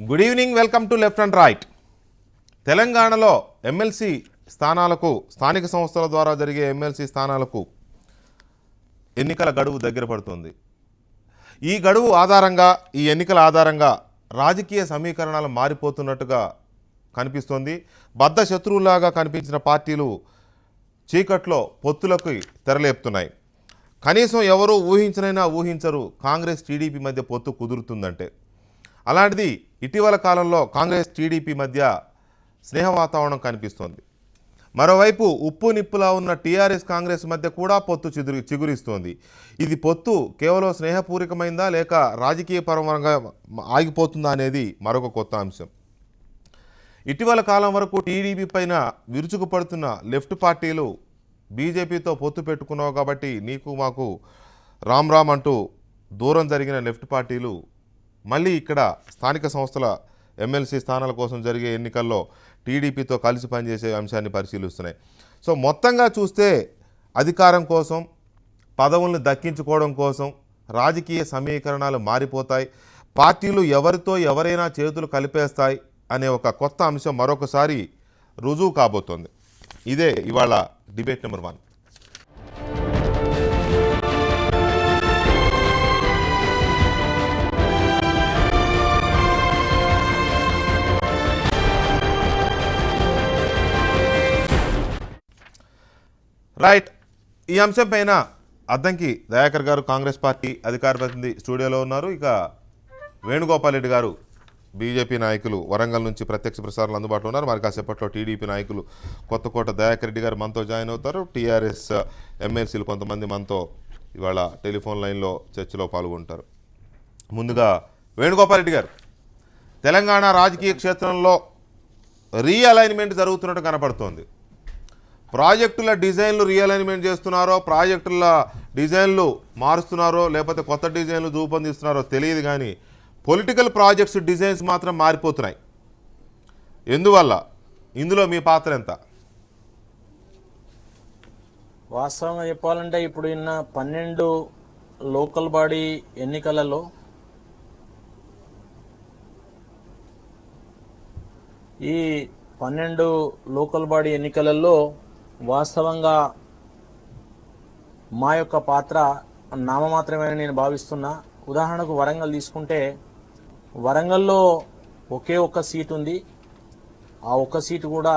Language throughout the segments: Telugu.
Good evening, welcome to left and right. తెలంగాణలో ఎమ్మెల్సీ స్థానాలకు, స్థానిక సంస్థల ద్వారా జరిగే ఎమ్మెల్సీ స్థానాలకు ఎన్నికల గడువు దగ్గర పడుతుంది. ఈ గడువు ఆధారంగా, ఈ ఎన్నికల ఆధారంగా రాజకీయ సమీకరణాలు మారిపోతున్నట్టుగా కనిపిస్తోంది. బద్ధ శత్రువులాగా కనిపించిన పార్టీలు చీకట్లో పొత్తులకు తెరలేపుతున్నాయి. కనీసం ఎవరూ ఊహించనైనా ఊహించరు కాంగ్రెస్ టీడీపీ మధ్య పొత్తు కుదురుతుందంటే. అలాంటిది ఇటీవల కాలంలో కాంగ్రెస్ టీడీపీ మధ్య స్నేహ వాతావరణం కనిపిస్తోంది. మరోవైపు ఉప్పు నిప్పులా ఉన్న టీఆర్ఎస్ కాంగ్రెస్ మధ్య కూడా పొత్తు చిగురిస్తోంది. ఇది పొత్తు కేవలం స్నేహపూరికమైందా లేక రాజకీయ పరంగా ఆగిపోతుందా అనేది మరొక కొత్త అంశం. ఇటీవల కాలం వరకు టీడీపీ పైన విరుచుకుపడుతున్న లెఫ్ట్ పార్టీలు బీజేపీతో పొత్తు పెట్టుకున్నావు కాబట్టి నీకు మాకు రామ్ రామ్ అంటూ దూరం జరిగిన లెఫ్ట్ పార్టీలు మళ్ళీ ఇక్కడ స్థానిక సంస్థల ఎమ్మెల్సీ స్థానాల కోసం జరిగే ఎన్నికల్లో టీడీపీతో కలిసి పనిచేసే అంశాన్ని పరిశీలిస్తున్నాయి. సో మొత్తంగా చూస్తే అధికారం కోసం, పదవులను దక్కించుకోవడం కోసం రాజకీయ సమీకరణాలు మారిపోతాయి. పార్టీలు ఎవరితో ఎవరైనా చేతులు కలిపేస్తాయి అనే ఒక కొత్త అంశం మరొకసారి రుజువు కాబోతోంది. ఇదే ఇవాళ డిబేట్ నెంబర్ 1. రైట్. ఈ అంశం పైన అద్దంకి దయాకర్ గారు, కాంగ్రెస్ పార్టీ అధికార ప్రతినిధి స్టూడియోలో ఉన్నారు. ఇక వేణుగోపాల్ రెడ్డి గారు, బీజేపీ నాయకులు వరంగల్ నుంచి ప్రత్యక్ష ప్రసారాలు అందుబాటులో ఉన్నారు. మరి కాసేపట్లో టీడీపీ నాయకులు కొత్తకోట దయాకర్ రెడ్డి గారు మనతో జాయిన్ అవుతారు. టీఆర్ఎస్ ఎమ్మెల్సీలు కొంతమంది మనతో ఇవాళ టెలిఫోన్ లైన్లో చర్చలో పాల్గొంటారు. ముందుగా వేణుగోపాల్ రెడ్డి గారు, తెలంగాణ రాజకీయ క్షేత్రంలో రీఅలైన్మెంట్ జరుగుతున్నట్టు కనపడుతోంది. ప్రాజెక్టుల డిజైన్లు రీఅలైన్మెంట్ చేస్తున్నారో, ప్రాజెక్టుల డిజైన్లు మారుస్తున్నారో, లేకపోతే కొత్త డిజైన్లు రూపొందిస్తున్నారో తెలియదు, కానీ పొలిటికల్ ప్రాజెక్ట్స్ డిజైన్స్ మాత్రం మారిపోతున్నాయి. ఎందువల్ల? ఇందులో మీ పాత్ర ఎంత? వాస్తవంగా చెప్పాలంటే ఇప్పుడు ఇన్న 12 లోకల్ బాడీ ఎన్నికలలో ఈ 12 లోకల్ బాడీ ఎన్నికలలో వాస్తవంగా మా యొక్క పాత్ర నామమాత్రమేనని నేను భావిస్తున్నా. ఉదాహరణకు వరంగల్ తీసుకుంటే, వరంగల్లో ఒకే ఒక్క సీటు ఉంది. ఆ ఒక్క సీటు కూడా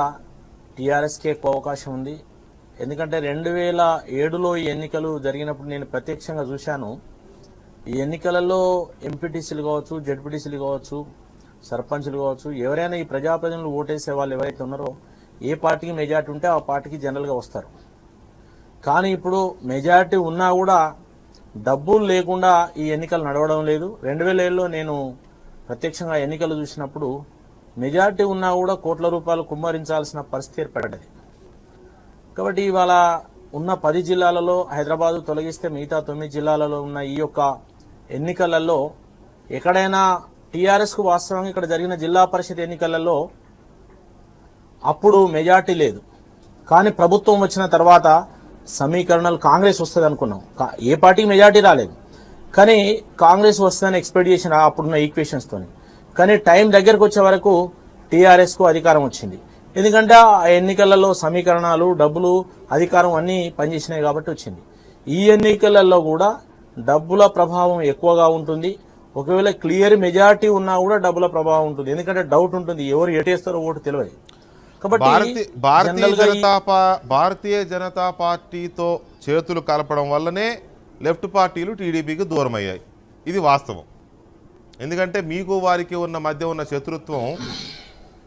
టీఆర్ఎస్కే ఎక్కువ అవకాశం ఉంది. ఎందుకంటే 2007లో ఈ ఎన్నికలు జరిగినప్పుడు నేను ప్రత్యక్షంగా చూశాను. ఈ ఎన్నికలలో ఎంపీటీసీలు కావచ్చు, జడ్పీటీసీలు కావచ్చు, సర్పంచ్లు కావచ్చు, ఎవరైనా ఈ ప్రజాప్రతినిధులు ఓటేసే వాళ్ళు ఎవరైతే ఉన్నారో ఏ పార్టీకి మెజార్టీ ఉంటే ఆ పార్టీకి జనరల్గా వస్తారు. కానీ ఇప్పుడు మెజార్టీ ఉన్నా కూడా డబ్బులు లేకుండా ఈ ఎన్నికలు నడవడం లేదు. 2007లో నేను ప్రత్యక్షంగా ఎన్నికలు చూసినప్పుడు మెజార్టీ ఉన్నా కూడా కోట్ల రూపాయలు కుమ్మరించాల్సిన పరిస్థితి ఏర్పడ్డది. కాబట్టి ఇవాళ ఉన్న 10 జిల్లాలలో హైదరాబాదు తొలగిస్తే మిగతా 9 జిల్లాలలో ఉన్న ఈ యొక్క ఎన్నికలలో ఎక్కడైనా టీఆర్ఎస్కు వాస్తవంగా ఇక్కడ జరిగిన జిల్లా పరిషత్ ఎన్నికలలో అప్పుడు మెజార్టీ లేదు. కానీ ప్రభుత్వం వచ్చిన తర్వాత సమీకరణాలు కాంగ్రెస్ వస్తుంది అనుకున్నాం. ఏ పార్టీకి మెజార్టీ రాలేదు, కానీ కాంగ్రెస్ వస్తుందని ఎక్స్పెక్ట్ చేసిన అప్పుడున్న ఈక్వేషన్స్తోని. కానీ టైం దగ్గరకు వచ్చే వరకు టీఆర్ఎస్కు అధికారం వచ్చింది. ఎందుకంటే ఆ ఎన్నికలలో సమీకరణాలు, డబ్బులు, అధికారం అన్నీ పనిచేసినాయి కాబట్టి వచ్చింది. ఈ ఎన్నికలలో కూడా డబ్బుల ప్రభావం ఎక్కువగా ఉంటుంది. ఒకవేళ క్లియర్ మెజార్టీ ఉన్నా కూడా డబ్బుల ప్రభావం ఉంటుంది. ఎందుకంటే డౌట్ ఉంటుంది, ఎవరు ఎటేస్తారో ఓటు తెలియదు. భారతీయ జనతా పార్టీతో చేతులు కలపడం వల్లనే లెఫ్ట్ పార్టీలు టీడీపీకి దూరం అయ్యాయి. ఇది వాస్తవం. ఎందుకంటే మీకు వారికి ఉన్న మధ్య ఉన్న శత్రుత్వం,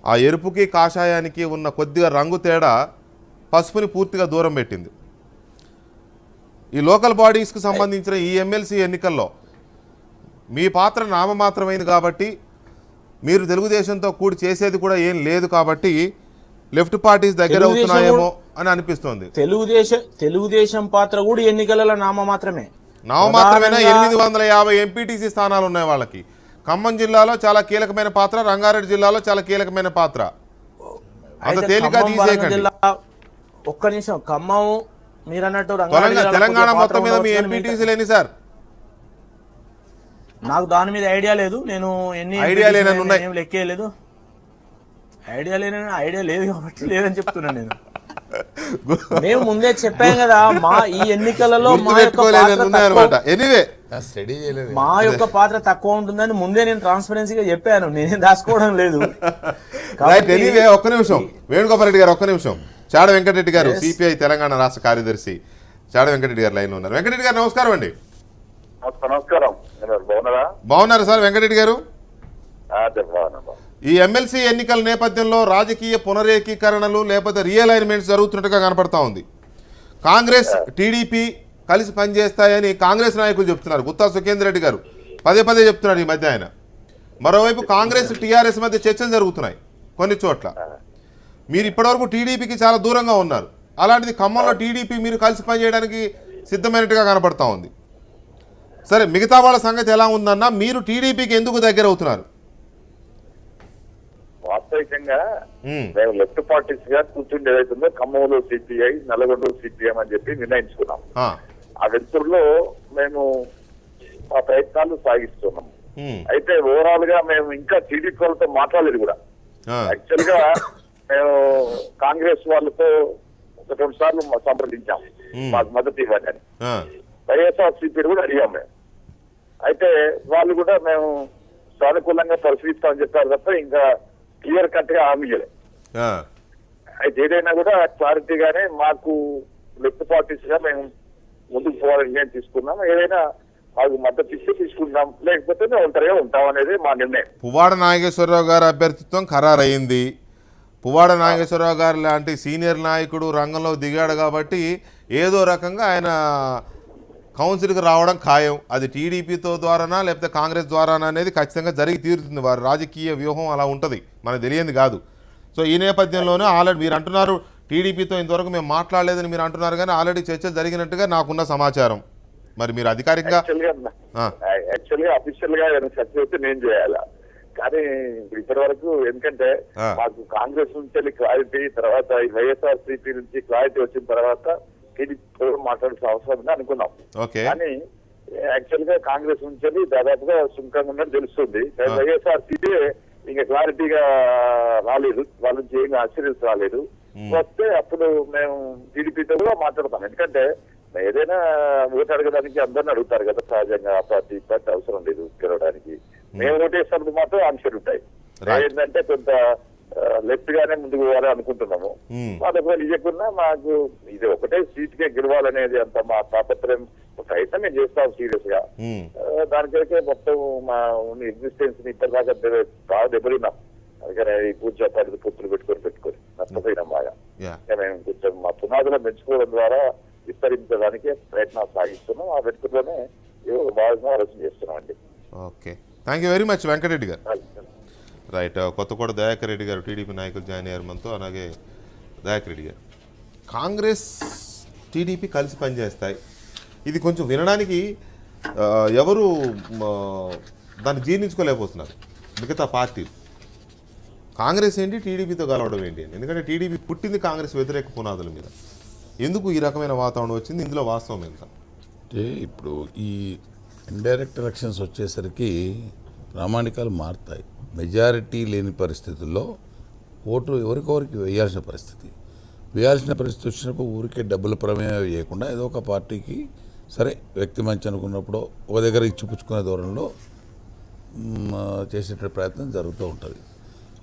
ఆ ఎరుపుకి కాషాయానికి ఉన్న కొద్దిగా రంగు తేడా పసుపుని పూర్తిగా దూరం పెట్టింది. ఈ లోకల్ బాడీస్కి సంబంధించిన ఈ ఎమ్మెల్సీ ఎన్నికల్లో మీ పాత్ర నామమాత్రమైంది కాబట్టి, మీరు తెలుగుదేశంతో కూడి చేసేది కూడా ఏం లేదు కాబట్టి లెఫ్ట్ పార్టీస్ దగ్గర అవుతున్నాయేమో అని అనిపిస్తోంది. తెలుగుదేశం పాత్ర కూడా ఎన్నికలలో నామమాత్రమే. 850 ఎంపీటీసీ స్థానాలు ఉన్నాయి వాళ్ళకి. ఖమ్మం జిల్లాలో చాలా కీలకమైన పాత్ర, రంగారెడ్డి జిల్లాలో చాలా కీలకమైన పాత్ర. అంత తేలిక తీసేయకండి. ఒక్క నిమిషం, ఖమ్మం మీరు అన్నట్టు తెలంగాణ మొత్తం మీద మీ ఎంపీటీసీలు ఎన్ని సార్? నాకు దాని మీద ఐడియా లేదు. నేను ఎన్ని ఐడియా లేనని ఉన్నాయి. ఏం లెక్కేయలేదు. ఐడియా లేదు కాబట్టి లేదని చెప్తున్నా నేను. మేము ముందే చెప్పాం కదా, మా ఈ ఎన్నికలలో మా యొక్క పాత్ర ఉన్నాయన్నమాట. ఎనీవే స్టడీ చేయలేదు. మా యొక్క పాత్ర తక్కువ ఉంటుందని ముందే నేను ట్రాన్స్పరెన్సీగా చెప్పాను. నేనేం దాచుకోవడం లేదు. రైట్. ఎనీవే ఒక్క నిమిషం వేణుగోపాల్ రెడ్డి గారు, ఒక్క నిమిషం. చాడ వెంకటరెడ్డి గారు, సిపిఐ తెలంగాణ రాష్ట్ర కార్యదర్శి చాడ వెంకటరెడ్డి గారు లైన్లో ఉన్నారు. వెంకటరెడ్డి గారు నమస్కారం అండి. నమస్కారం. బాగున్నారా? బాగున్నారు సార్ వెంకటరెడ్డి గారు. బాగున్నా. ఈ ఎమ్మెల్సీ ఎన్నికల నేపథ్యంలో రాజకీయ పునరేకీకరణలు లేకపోతే రీఅలైన్మెంట్స్ జరుగుతున్నట్టుగా కనపడతా ఉంది. కాంగ్రెస్ టీడీపీ కలిసి పనిచేస్తాయని కాంగ్రెస్ నాయకులు చెప్తున్నారు. గుత్తా సుఖేందర్ రెడ్డి గారు పదే పదే చెప్తున్నారు ఈ మధ్య ఆయన. మరోవైపు కాంగ్రెస్ టీఆర్ఎస్ మధ్య చర్చలు జరుగుతున్నాయి కొన్ని చోట్ల. మీరు ఇప్పటివరకు టీడీపీకి చాలా దూరంగా ఉన్నారు. అలాంటిది ఖమ్మంలో టీడీపీ మీరు కలిసి పనిచేయడానికి సిద్ధమైనట్టుగా కనపడతా ఉంది. సరే, మిగతా వాళ్ళ సంగతి ఎలా ఉందన్నా మీరు టీడీపీకి ఎందుకు దగ్గర అవుతున్నారు? వాస్తవికంగా మేము లెఫ్ట్ పార్టీస్ గా కూర్చుండి ఏదైతుందో ఖమ్మంలో సిపిఐ, నల్గొండలో సిపిఎం అని చెప్పి నిర్ణయించుకున్నాం. ఆ వెలుతురులో మేము ఆ ప్రయత్నాలు సాగిస్తున్నాం. అయితే ఓవరాల్ గా మేము ఇంకా టీడీపీ వాళ్ళతో మాట్లాడలేదు కూడా. యాక్చువల్ గా మేము కాంగ్రెస్ వాళ్ళతో ఒక 2 సార్లు సంప్రదించాం మాకు మద్దతు ఇవ్వని. వైఎస్ఆర్సీపీ కూడా అడిగాం మేము. అయితే వాళ్ళు కూడా మేము సానుకూలంగా పరిశీలిస్తామని చెప్పారు తప్ప ఇంకా క్లియర్ కట్ గా హామీ చేయలేదు. అయితే ఏదైనా కూడా క్లారిటీగానే మాకు లెఫ్ట్ పార్టీస్ గా మేము ముందుకు పోవాలని నిర్ణయం తీసుకున్నాం. ఏదైనా మాకు మద్దతు ఇస్తే తీసుకుంటాం, లేకపోతే మేము ఒంటరిగా ఉంటాం అనేది మా నిర్ణయం. పువ్వాడ నాగేశ్వరరావు గారి అభ్యర్థిత్వం ఖరారయింది. పువ్వాడ నాగేశ్వరరావు గారు లాంటి సీనియర్ నాయకుడు రంగంలో దిగాడు కాబట్టి ఏదో రకంగా ఆయన కౌన్సిల్కి రావడం ఖాయం. అది టీడీపీతో ద్వారానా లేకపోతే కాంగ్రెస్ ద్వారానా అనేది ఖచ్చితంగా జరిగి తీరుతుంది. వారి రాజకీయ వ్యూహం అలా ఉంటుంది, మనకు తెలియంది కాదు. సో ఈ నేపథ్యంలోనే ఆల్రెడీ మీరు అంటున్నారు టీడీపీతో ఇంతవరకు మేము మాట్లాడలేదని మీరు అంటున్నారు, కానీ ఆల్రెడీ చర్చలు జరిగినట్టుగా నాకున్న సమాచారం. మరి మీరు అధికారికంగా యాక్చువల్గా అఫీషియల్ గా చర్చ అయితే నేను చేయాలా, కానీ ఇప్పటి వరకు ఎందుకంటే మాకు కాంగ్రెస్ నుంచి క్లారిటీ, తర్వాత వైఎస్ఆర్సీపీ నుంచి క్లారిటీ వచ్చిన తర్వాత టీడీపీ మాట్లాడాల్సిన అవసరం ఉంది అనుకున్నాం. కానీ యాక్చువల్ గా కాంగ్రెస్ నుంచి దాదాపుగా సుంకంగా ఉన్నట్టు తెలుస్తుంది. వైఎస్ఆర్సీపీ ఇంకా క్లారిటీగా రాలేదు, వాళ్ళ నుంచి ఏం ఆశ్చర్యం రాలేదు. వస్తే అప్పుడు మేము టీడీపీతో కూడా మాట్లాడతాం. ఎందుకంటే ఏదైనా ఓటు అడగడానికి అందరిని అడుగుతారు కదా సహజంగా. ఆ పార్టీ అవసరం లేదు గెలవడానికి. మేము ఓటేసినప్పుడు మాత్రం ఆంక్షలు ఉంటాయి. ఏంటంటే కొంత లెఫ్ట్ గానే ముందుకు పోవాలని అనుకుంటున్నాము. వాళ్ళకి ఇవ్వకున్నా మాకు ఇది ఒకటే సీట్ గా గెలవాలనేది అంత మా తాపత్రయం ప్రయత్నం మేము చేస్తాం సీరియస్ గా. దానికైతే మొత్తం మా ఎగ్జిస్టెన్స్ ని ఇప్పటిదాకా బాగా దెబ్బతిన్నాం. అందుకని ఈ పూజ పరిధి పొత్తులు పెట్టుకొని నష్టపోయినాం బాగా. మేము కొంచెం మా పునాదులను పెంచుకోవడం ద్వారా విస్తరించడానికి ప్రయత్నాలు సాగిస్తున్నాం. ఆ వెతుకులోనే భాగంగా ఆలోచన చేస్తున్నాం అండి. Okay, thank you very much Venkatareddy గారు. రైట్. కొత్తకోట దయాకర్ రెడ్డి గారు టీడీపీ నాయకులు జాయిన్ అయ్యారు మనతో. అలాగే దయాకర్ రెడ్డి గారు, కాంగ్రెస్ టీడీపీ కలిసి పనిచేస్తాయి. ఇది కొంచెం వినడానికి ఎవరు దాన్ని జీర్ణించుకోలేకపోతున్నారు మిగతా పార్టీలు. కాంగ్రెస్ ఏంటి, టీడీపీతో కలవడం ఏంటి అని. ఎందుకంటే టీడీపీ పుట్టింది కాంగ్రెస్ వ్యతిరేక పునాదుల మీద. ఎందుకు ఈ రకమైన వాతావరణం వచ్చింది, ఇందులో వాస్తవం ఎంత? అంటే ఇప్పుడు ఈ ఇండైరెక్ట్ ఎలక్షన్స్ వచ్చేసరికి ప్రామాణికాలు మారుతాయి. మెజారిటీ లేని పరిస్థితుల్లో ఓటు ఎవరికొరికి వేయాల్సిన పరిస్థితి వచ్చినప్పుడు ఊరికే డబ్బుల ప్రమేయం వేయకుండా ఏదో ఒక పార్టీకి సరే వ్యక్తి మంచి అనుకున్నప్పుడు ఒక దగ్గర ఇచ్చిపుచ్చుకునే ధోరణిలో చేసే ప్రయత్నం జరుగుతూ ఉంటుంది.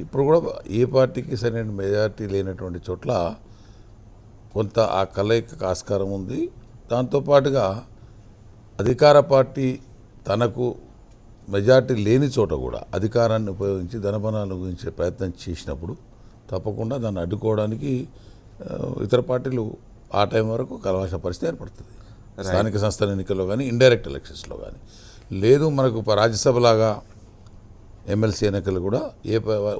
ఇప్పుడు కూడా ఏ పార్టీకి సరైన మెజారిటీ లేనటువంటి చోట్ల కొంత ఆ కలయిక ఆస్కారం ఉంది. దాంతోపాటుగా అధికార పార్టీ తనకు మెజార్టీ లేని చోట కూడా అధికారాన్ని ఉపయోగించి ధనబనాలను గురించే ప్రయత్నం చేసినప్పుడు తప్పకుండా దాన్ని అడ్డుకోవడానికి ఇతర పార్టీలు ఆ టైం వరకు కలవాల్సిన పరిస్థితి ఏర్పడుతుంది. స్థానిక సంస్థల ఎన్నికల్లో కానీ ఇండైరెక్ట్ ఎలక్షన్స్లో కానీ. లేదు మనకు రాజ్యసభలాగా ఎమ్మెల్సీ ఎన్నికలు కూడా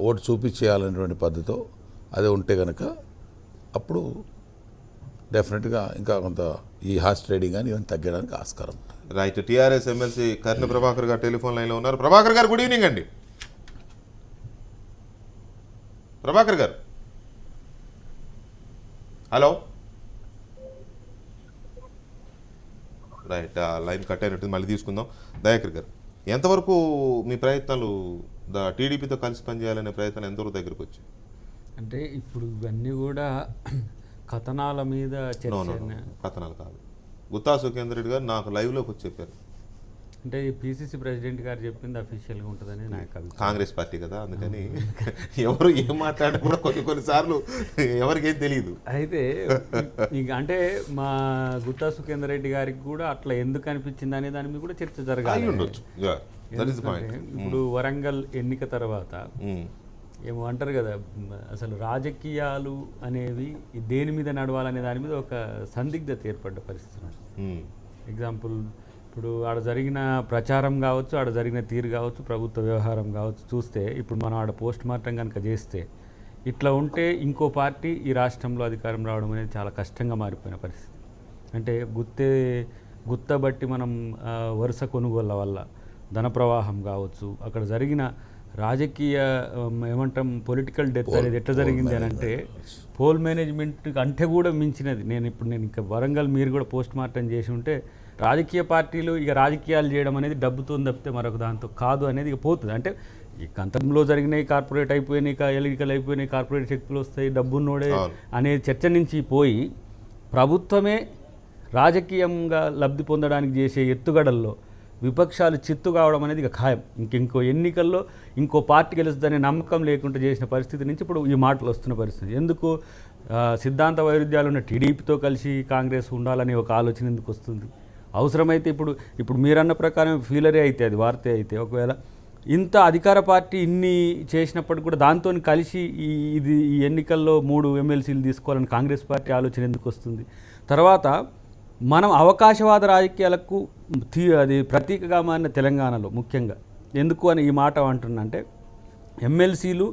ఓటు చూపించేయాలనేటువంటి పద్ధతితో అదే ఉంటే కనుక అప్పుడు డెఫినెట్గా ఇంకా కొంత ఈ హార్స్ ట్రేడింగ్ కానీ ఇవన్నీ తగ్గడానికి ఆస్కారం ఉంటుంది. రైట్. టీఆర్ఎస్ ఎమ్మెల్సీ కర్ణ ప్రభాకర్ గారు టెలిఫోన్ లైన్లో ఉన్నారు. ప్రభాకర్ గారు, గుడ్ ఈవినింగ్ అండి. ప్రభాకర్ గారు, హలో. రైట్, లైన్ కట్ అయినట్టు, మళ్ళీ తీసుకుందాం. దయాకర్ గారు, ఎంతవరకు మీ ప్రయత్నాలు టీడీపీతో కలిసి పనిచేయాలనే ప్రయత్నాలు ఎంతవరకు దగ్గరకు వచ్చాయి? అంటే ఇప్పుడు ఇవన్నీ కూడా కథనాల మీద చర్చ. కథనాలు కాదు, గుత్తా సుఖేందర్ రెడ్డి గారు నాకు లైవ్లోకి వచ్చి చెప్పారు. అంటే పిసిసి ప్రెసిడెంట్ గారు చెప్పింది అఫీషియల్గా ఉంటుందని నాకు అభిప్రాయం. కాంగ్రెస్ పార్టీ కదా, అందుకని ఎవరు ఏం మాట్లాడినా కూడా కొన్నిసార్లు ఎవరికేం తెలియదు. అయితే ఇక అంటే మా గుత్తా సుఖేందర్ రెడ్డి గారికి కూడా అట్లా ఎందుకు అనిపించింది అనే దాని మీద కూడా చర్చ జరగాలి. ఉండొచ్చు. ఇప్పుడు వరంగల్ ఎన్నిక తర్వాత ఏమో అంటారు కదా, అసలు రాజకీయాలు అనేవి దేని మీద నడవాలనే దాని మీద ఒక సందిగ్ధత ఏర్పడ్డ పరిస్థితి. ఎగ్జాంపుల్, ఇప్పుడు ఆడ జరిగిన ప్రచారం కావచ్చు, ఆడ జరిగిన తీరు కావచ్చు, ప్రభుత్వ వ్యవహారం కావచ్చు చూస్తే, ఇప్పుడు మనం ఆడ పోస్ట్ మార్టం కనుక చేస్తే ఇట్లా ఉంటే ఇంకో పార్టీ ఈ రాష్ట్రంలో అధికారం రావడం అనేది చాలా కష్టంగా మారిపోయిన పరిస్థితి. అంటే గుత్తబట్టి మనం వరుస కొనుగోళ్ల వల్ల ధన ప్రవాహం కావచ్చు, అక్కడ జరిగిన రాజకీయ ఏమంటాం పొలిటికల్ డెత్ అనేది ఎట్లా జరిగింది అని అంటే పోల్ మేనేజ్మెంట్ అంటే కూడా మించినది. నేను ఇంకా వరంగల్ మీరు కూడా పోస్ట్ మార్టం చేసి ఉంటే రాజకీయ పార్టీలు ఇక రాజకీయాలు చేయడం అనేది డబ్బుతో తప్పితే మరొక దాంతో కాదు అనేది ఇక పోతుంది. అంటే ఈ గతంలో జరిగినాయి కార్పొరేట్ అయిపోయినాయి, ఎన్నికలు అయిపోయినాయి, కార్పొరేట్ శక్తులు వస్తాయి, డబ్బున్నోడే అనే చర్చ నుంచి పోయి ప్రభుత్వమే రాజకీయంగా లబ్ధి పొందడానికి చేసే ఎత్తుగడల్లో విపక్షాలు చిత్తు కావడం అనేది ఇక ఖాయం. ఇంకో ఎన్నికల్లో ఇంకో పార్టీ గెలుస్తుందనే నమ్మకం లేకుండా చేసిన పరిస్థితి నుంచి ఇప్పుడు ఈ మాటలు వస్తున్న పరిస్థితి. ఎందుకు సిద్ధాంత వైరుధ్యాలు ఉన్న టీడీపీతో కలిసి కాంగ్రెస్ ఉండాలనే ఒక ఆలోచన ఎందుకు వస్తుంది? అవసరమైతే ఇప్పుడు మీరన్న ప్రకారం ఫీలరే అయితే అది వార్తే అయితే, ఒకవేళ ఇంత అధికార పార్టీ ఇన్ని చేసినప్పటికి కూడా దాంతో కలిసి ఈ ఎన్నికల్లో 3 ఎమ్మెల్సీలు తీసుకోవాలని కాంగ్రెస్ పార్టీ ఆలోచన ఎందుకు వస్తుంది? తర్వాత మనం అవకాశవాద రాజకీయాలకు అది ప్రతీకగా మారిన తెలంగాణలో ముఖ్యంగా ఎందుకు అని ఈ మాట అంటున్నా అంటే, ఎమ్మెల్యేలు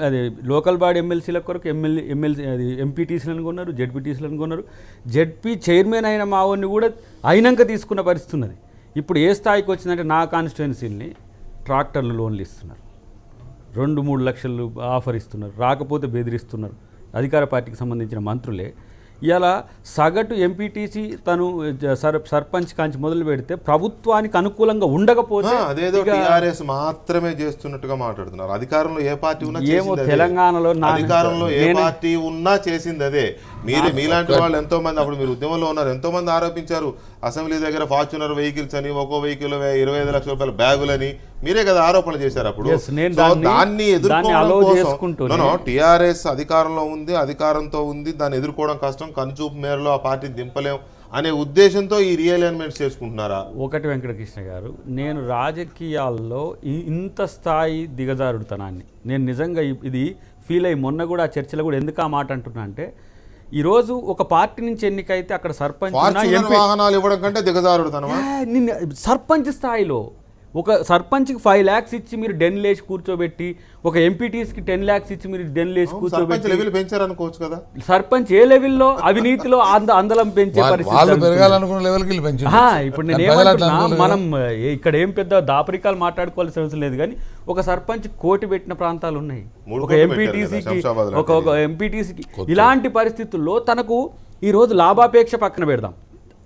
అది లోకల్ బాడీ ఎమ్మెల్సీల కొరకు ఎమ్మెల్సీ అది ఎంపీటీసీలను కొన్నారు, జెడ్పీటీసీలను కొన్నారు. జెడ్పీ చైర్మన్ అయిన మావోని కూడా అయినాక తీసుకున్న పరిస్థితి ఉన్నది. ఇప్పుడు ఏ స్థాయికి వచ్చిందంటే నా కాన్స్టిట్యుయెన్సీని ట్రాక్టర్లు లోన్లు ఇస్తున్నారు, 2-3 లక్షలు ఆఫర్ ఇస్తున్నారు, రాకపోతే బెదిరిస్తున్నారు అధికార పార్టీకి సంబంధించిన మంత్రులే. ఇలా సగటు ఎంపీటీసీ తను సర్పంచ్ కాంచి మొదలు పెడితే ప్రభుత్వానికి అనుకూలంగా ఉండకపోతే అదేదో టీఆర్ఎస్ మాత్రమే చేస్తున్నట్టుగా మాట్లాడుతున్నారు. అధికారంలో ఏ పార్టీ ఉన్నా ఏమో తెలంగాణలో అధికారంలో ఏ పార్టీ ఉన్నా చేసింది అదే. మీలాంటి వాళ్ళు ఎంతో మంది అప్పుడు మీరు ఉద్యమంలో ఉన్నారు, ఎంతో మంది ఆరోపించారు అసెంబ్లీ దగ్గర ఫార్చునర్ వెహికల్స్ అని, ఒక్కో వెహికల్ 25 లక్షల రూపాయల బ్యాగులని మీరే కదా ఆరోపణలు చేశారు అప్పుడు. దాన్ని ఎదుర్కోవడం టీఆర్ఎస్ అధికారంలో ఉంది, అధికారంతో ఉంది, దాన్ని ఎదుర్కోవడం కష్టం, కనుచూపు మేరలో ఆ పార్టీని దింపలేం అనే ఉద్దేశంతో ఈ రియలైన్మెంట్స్ చేసుకుంటున్నారా? ఒకటి వెంకటకృష్ణ గారు, నేను రాజకీయాల్లో ఇంత స్థాయి దిగజారుడుతనాన్ని నేను నిజంగా ఇది ఫీల్ అయ్యి మొన్న కూడా ఆ చర్చలో కూడా ఎందుకు ఆ మాట అంటున్నా అంటే, ఈరోజు ఒక పార్టీ నుంచి ఎన్నికైతే అక్కడ సర్పంచ్ వాహనాలు ఇవ్వడం కంటే దిగజారుడుతనమా? సర్పంచ్ స్థాయిలో ఒక సర్పంచ్కి 5 lakhs ఇచ్చి మీరు డెన్లేసి కూర్చోబెట్టి, ఒక ఎంపీటీస్కి 10 lakhs ఇచ్చి మీరు డెన్లేసి కూర్చోబెట్టి పెంచారనుకోవచ్చు కదా. సర్పంచ్ ఏ లెవెల్లో అవినీతిలో అందలం పెంచే పరిస్థితి. ఇప్పుడు నేను ఏమంటున్నా, మనం ఇక్కడ ఏం పెద్ద దాపరికాలు మాట్లాడుకోవాల్సిన అవసరం లేదు, కానీ ఒక సర్పంచ్ కోటి పెట్టిన ప్రాంతాలు ఉన్నాయి, ఒక ఎంపీటీసీకి ఇలాంటి పరిస్థితుల్లో తనకు ఈరోజు లాభాపేక్ష పక్కన పెడదాం,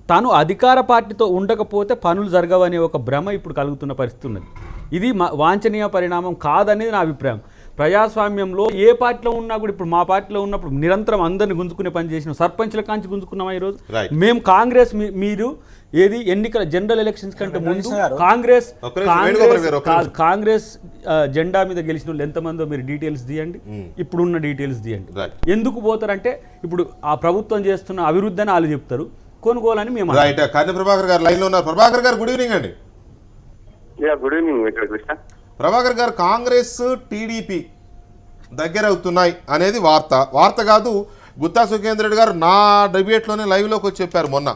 తాను అధికార పార్టీతో ఉండకపోతే పనులు జరగవనే ఒక భ్రమ ఇప్పుడు కలుగుతున్న పరిస్థితి ఉన్నది. ఇది వాంఛనీయ పరిణామం కాదనేది నా అభిప్రాయం. ప్రజాస్వామ్యంలో ఏ పార్టీలో ఉన్నా కూడా, ఇప్పుడు మా పార్టీలో ఉన్నప్పుడు నిరంతరం అందరిని గుంజుకునే పని చేసినాం, సర్పంచ్ల కాంచి గుంజుకున్నామా ఈరోజు మేము? కాంగ్రెస్ మీరు ఏది ఎన్నికల జనరల్ ఎలక్షన్స్ కంటే ముందు కాంగ్రెస్ జెండా మీద గెలిచిన వాళ్ళు ఎంతమందో మీరు డీటెయిల్స్ తీయండి, ఇప్పుడున్న డీటెయిల్స్ తీయండి. ఎందుకు పోతారంటే ఇప్పుడు ఆ ప్రభుత్వం చేస్తున్న అభివృద్ధి అని వాళ్ళు చెప్తారు, కొనుగోలని మేము. ప్రభాకర్ గారు లైన్ లో ఉన్నారు. ప్రభాకర్ గారు గుడ్ ఈవినింగ్ అండి. గుడ్ ఈవినింగ్ ప్రభాకర్ గారు, కాంగ్రెస్ టీడీపీ దగ్గర అవుతున్నాయి అనేది వార్త కాదు. గుత్తా సుఖేందర్ రెడ్డి గారు నా డిబేట్లోనే లైవ్లోకి వచ్చి చెప్పారు మొన్న,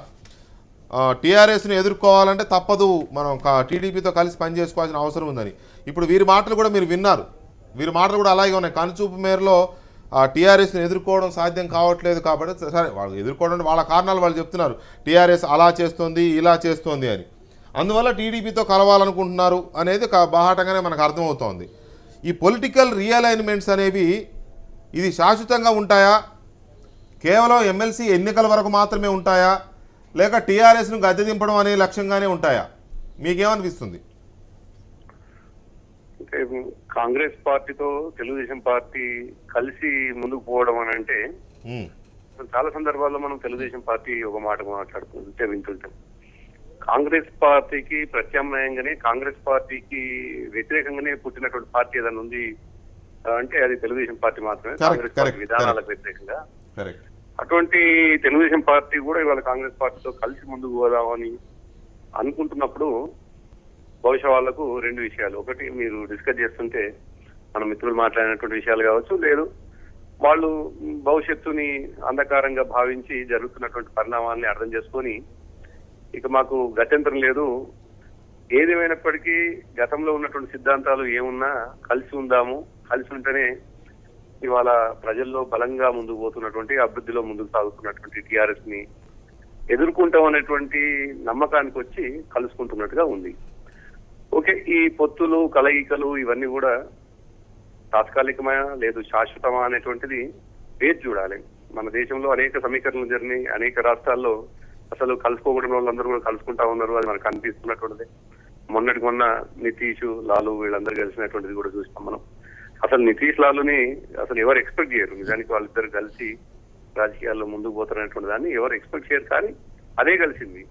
టీఆర్ఎస్ని ఎదుర్కోవాలంటే తప్పదు, మనం టీడీపీతో కలిసి పనిచేసుకోవాల్సిన అవసరం ఉందని. ఇప్పుడు వీరి మాటలు కూడా మీరు విన్నారు, వీరి మాటలు కూడా అలాగే ఉన్నాయి. కనుచూపు మేరలో టీఆర్ఎస్ని ఎదుర్కోవడం సాధ్యం కావట్లేదు కాబట్టి, సరే వాళ్ళు ఎదుర్కోవడం వాళ్ళ కారణాలు వాళ్ళు చెప్తున్నారు, టీఆర్ఎస్ అలా చేస్తోంది ఇలా చేస్తోంది అని, అందువల్ల టీడీపీతో కలవాలనుకుంటున్నారు అనేది బాహాటంగానే మనకు అర్థమవుతోంది. ఈ పొలిటికల్ రియలైన్మెంట్స్ అనేవి ఇది శాశ్వతంగా ఉంటాయా, కేవలం ఎమ్మెల్సీ ఎన్నికల వరకు మాత్రమే ఉంటాయా, లేక టీఆర్ఎస్ను గద్దె దింపడం అనే లక్ష్యంగానే ఉంటాయా? మీకేమనిపిస్తుంది? కాంగ్రెస్ పార్టీతో తెలుగుదేశం పార్టీ కలిసి ముందుకు పోవడం అని అంటే ఉమ్, చాలా సందర్భాల్లో మనం తెలుగుదేశం పార్టీ ఒక మాట మాట్లాడుతుంటే వింటుంటాం. కాంగ్రెస్ పార్టీకి ప్రత్యామ్నాయంగానే, కాంగ్రెస్ పార్టీకి వ్యతిరేకంగానే పుట్టినటువంటి పార్టీ ఏదైనా ఉంది అంటే అది తెలుగుదేశం పార్టీ మాత్రమే. Correct, కాంగ్రెస్ పార్టీ correct, విధానాలకు వ్యతిరేకంగా. కరెక్ట్. అటువంటి తెలుగుదేశం పార్టీ కూడా ఇవాళ కాంగ్రెస్ పార్టీతో కలిసి ముందుకు పోదామని అనుకుంటున్నప్పుడు బహుశా వాళ్లకు రెండు విషయాలు, ఒకటి మీరు డిస్కస్ చేస్తుంటే మన మిత్రులు మాట్లాడినటువంటి విషయాలు కావచ్చు, లేదు వాళ్ళు భవిష్యత్తుని అంధకారంగా భావించి జరుగుతున్నటువంటి పరిణామాల్ని అర్థం చేసుకొని ఇక మాకు గత్యంతరం లేదు, ఏదేమైనప్పటికీ గతంలో ఉన్నటువంటి సిద్ధాంతాలు ఏమున్నా కలిసి ఉందాము, కలిసి ఉంటేనే ఇవాళ ప్రజల్లో బలంగా ముందుకు పోతున్నటువంటి, అభివృద్ధిలో ముందుకు సాగుతున్నటువంటి టిఆర్ఎస్ ని ఎదుర్కొంటాం అనేటువంటి నమ్మకానికి వచ్చి కలుసుకుంటున్నట్టుగా ఉంది. ఓకే, ఈ పొత్తులు కలయికలు ఇవన్నీ కూడా తాత్కాలికమా లేదు శాశ్వతమా అనేటువంటిది వేచి చూడాలి. మన దేశంలో అనేక సమీకరణలు జరిగినాయి, అనేక రాష్ట్రాల్లో అసలు కలుసుకోకూడని వాళ్ళందరూ కూడా కలుసుకుంటా ఉన్నారు, అది మనకు అనిపిస్తున్నటువంటిది. మొన్నటికి మొన్న నితీష్ లాలు వీళ్ళందరూ కలిసినటువంటిది కూడా చూస్తాం మనం. అసలు నితీష్ లాలుని అసలు ఎవరు ఎక్స్పెక్ట్ చేయరు, నిజానికి వాళ్ళిద్దరు కలిసి రాజకీయాల్లో ముందుకు పోతారనేటువంటి దాన్ని ఎవరు ఎక్స్పెక్ట్ చేయరు, కానీ అదే కలిసింది.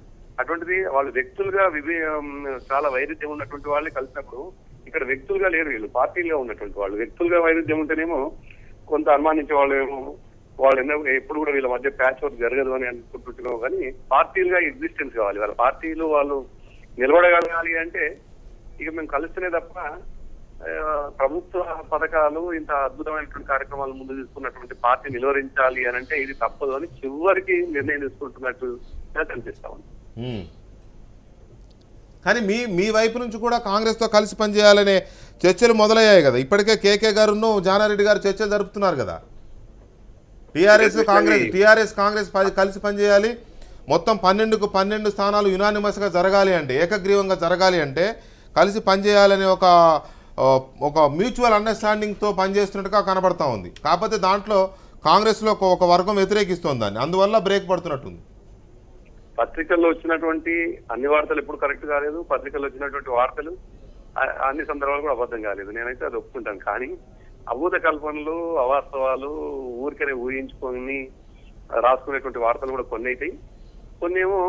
అటువంటిది వాళ్ళు వ్యక్తులుగా చాలా వైరుధ్యం ఉన్నటువంటి వాళ్ళే కలిసినప్పుడు ఇక్కడ వ్యక్తులుగా లేరు, వీళ్ళు పార్టీలుగా ఉన్నటువంటి వాళ్ళు. వ్యక్తులుగా వైరుధ్యం ఉంటేనేమో కొంత అనుమానించే వాళ్ళు ఏమో వాళ్ళు ఎప్పుడు కూడా వీళ్ళ మధ్య ప్యాచ్ వర్క్ జరగదు అని అనుకుంటున్నాం, కానీ పార్టీలుగా ఎగ్జిస్టెన్స్ కావాలి. వాళ్ళ పార్టీలు వాళ్ళు నిలబడగలగాలి అంటే ఇక మేము కలుస్తూనే తప్ప ప్రభుత్వ పథకాలు ఇంత అద్భుతమైనటువంటి కార్యక్రమాలు ముందు తీసుకున్నటువంటి పార్టీ నిలువరించాలి అని అంటే ఇది తప్పదు అని చివరికి నిర్ణయం తీసుకుంటున్నట్టు కనిపిస్తా ఉంది. ఉమ్. కానీ మీ వైపు నుంచి కూడా కాంగ్రెస్తో కలిసి పనిచేయాలనే చర్చలు మొదలయ్యాయి కదా. ఇప్పటికే కేకే గారును జానారెడ్డి గారు చర్చలు జరుపుతున్నారు కదా. టీఆర్ఎస్ కాంగ్రెస్ కలిసి పనిచేయాలి, మొత్తం 12కు 12 స్థానాలు యునానిమస్గా జరగాలి అంటే, ఏకగ్రీవంగా జరగాలి అంటే కలిసి పనిచేయాలనే ఒక మ్యూచువల్ అండర్స్టాండింగ్తో పనిచేస్తున్నట్టుగా కనబడతా ఉంది. కాకపోతే దాంట్లో కాంగ్రెస్లో ఒక వర్గం వ్యతిరేకిస్తోంది దాన్ని, అందువల్ల బ్రేక్ పడుతున్నట్టుంది. పత్రికల్లో వచ్చినటువంటి అన్ని వార్తలు ఎప్పుడు కరెక్ట్ కాలేదు, పత్రికల్లో వచ్చినటువంటి వార్తలు అన్ని సందర్భాలు కూడా అబద్ధం కాలేదు, నేనైతే అది ఒప్పుకుంటాను. కానీ అభూత కల్పనలు, అవాస్తవాలు ఊరికనే ఊహించుకొని రాసుకునేటువంటి వార్తలు కూడా కొన్ని అవుతాయి, కొన్ని ఏమో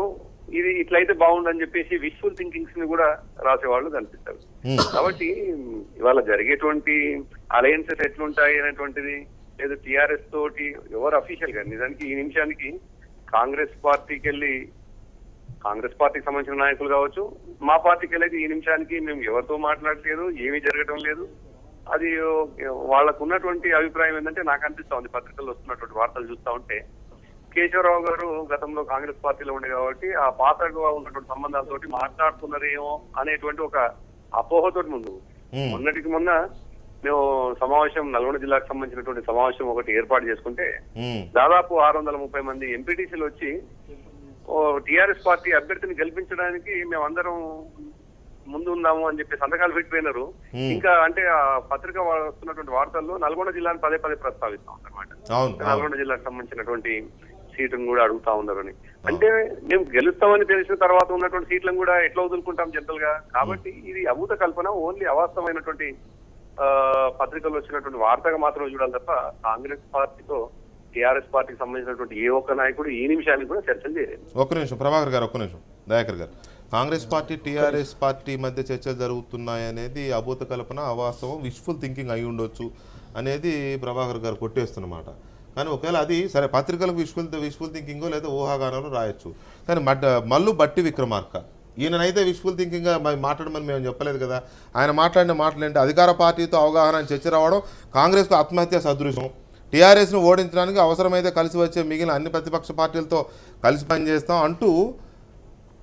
ఇది ఇట్లయితే బాగుండని చెప్పేసి విజువల్ థింకింగ్స్ ని కూడా రాసేవాళ్ళు కనిపిస్తారు. కాబట్టి ఇవాళ జరిగేటువంటి అలయన్సెస్ ఎట్లుంటాయి అనేటువంటిది లేదు, టిఆర్ఎస్ తోటి ఎవరు అఫీషియల్ గా నిజానికి ఈ నిమిషానికి కాంగ్రెస్ పార్టీకి వెళ్ళి కాంగ్రెస్ పార్టీకి సంబంధించిన నాయకులు కావచ్చు, మా పార్టీకి వెళ్ళి ఈ నిమిషానికి మేము ఎవరితో మాట్లాడలేదు, ఏమీ జరగడం లేదు. అది వాళ్ళకు ఉన్నటువంటి అభిప్రాయం ఏంటంటే నాకు అనిపిస్తా ఉంది పత్రికల్లో వస్తున్నటువంటి వార్తలు చూస్తా ఉంటే కేశవరావు గారు గతంలో కాంగ్రెస్ పార్టీలో ఉండే కాబట్టి ఆ పాతగా ఉన్నటువంటి సంబంధాలతోటి మాట్లాడుతున్నారేమో అనేటువంటి ఒక అపోహతోటి ముందు మొన్నటికి మొన్న మేము సమావేశం నల్గొండ జిల్లాకు సంబంధించినటువంటి సమావేశం ఒకటి ఏర్పాటు చేసుకుంటే దాదాపు 630 మంది ఎంపీటీసీలు వచ్చి టిఆర్ఎస్ పార్టీ అభ్యర్థిని గెలిపించడానికి మేమందరం ముందు ఉందాము అని చెప్పి సంతకాలు పెట్టిపోయినారు. ఇంకా అంటే ఆ పత్రిక వస్తున్నటువంటి వార్తల్లో నల్గొండ జిల్లాని పదే ప్రస్తావిస్తాం అన్నమాట. నల్గొండ జిల్లాకు సంబంధించినటువంటి సీటును కూడా అడుగుతా ఉన్నారని, అంటే మేము గెలుస్తామని తెలిసిన తర్వాత ఉన్నటువంటి సీట్లను కూడా ఎట్లా వదులుకుంటాం జనరల్ గా. కాబట్టి ఇది అభూత కల్పన, ఓన్లీ అవాస్తవమైనటువంటి పత్రికల్లో వచ్చినటువంటి వార్తగా మాత్రమే చూడాలి తప్ప కాంగ్రెస్ పార్టీతో టీఆర్ఎస్ పార్టీకి సంబంధించినటువంటి ఏ ఒక్క నాయకుడు ఈ నిమిషానికి కూడా చర్చలు చేయలేదు. ఒక్క నిమిషం ప్రభాకర్ గారు, ఒక్క నిమిషం దయాకర్ గారు. కాంగ్రెస్ పార్టీ టీఆర్ఎస్ పార్టీ మధ్య చర్చలు జరుగుతున్నాయనేది అభూత కల్పన, అవాస్తవం, విష్ఫుల్ థింకింగ్ అయి ఉండొచ్చు అనేది ప్రభాకర్ గారు కొట్టేస్తున్నమాట. కానీ ఒకవేళ అది సరే పత్రికలకు విష్ఫుల్ థింకింగో లేదా ఊహాగానాలు రాయొచ్చు, కానీ మల్లు బట్టి విక్రమార్క ఈయననైతే విష్ఫుల్ థింకింగ్గా మాట్లాడమని మేము చెప్పలేదు కదా. ఆయన మాట్లాడిన మాటలు ఏంటి, అధికార పార్టీతో అవగాహన చర్చ రావడం కాంగ్రెస్కు ఆత్మహత్య సదృశం, టీఆర్ఎస్ను ఓడించడానికి అవసరమైతే కలిసి వచ్చే మిగిలిన అన్ని ప్రతిపక్ష పార్టీలతో కలిసి పనిచేస్తాం అంటూ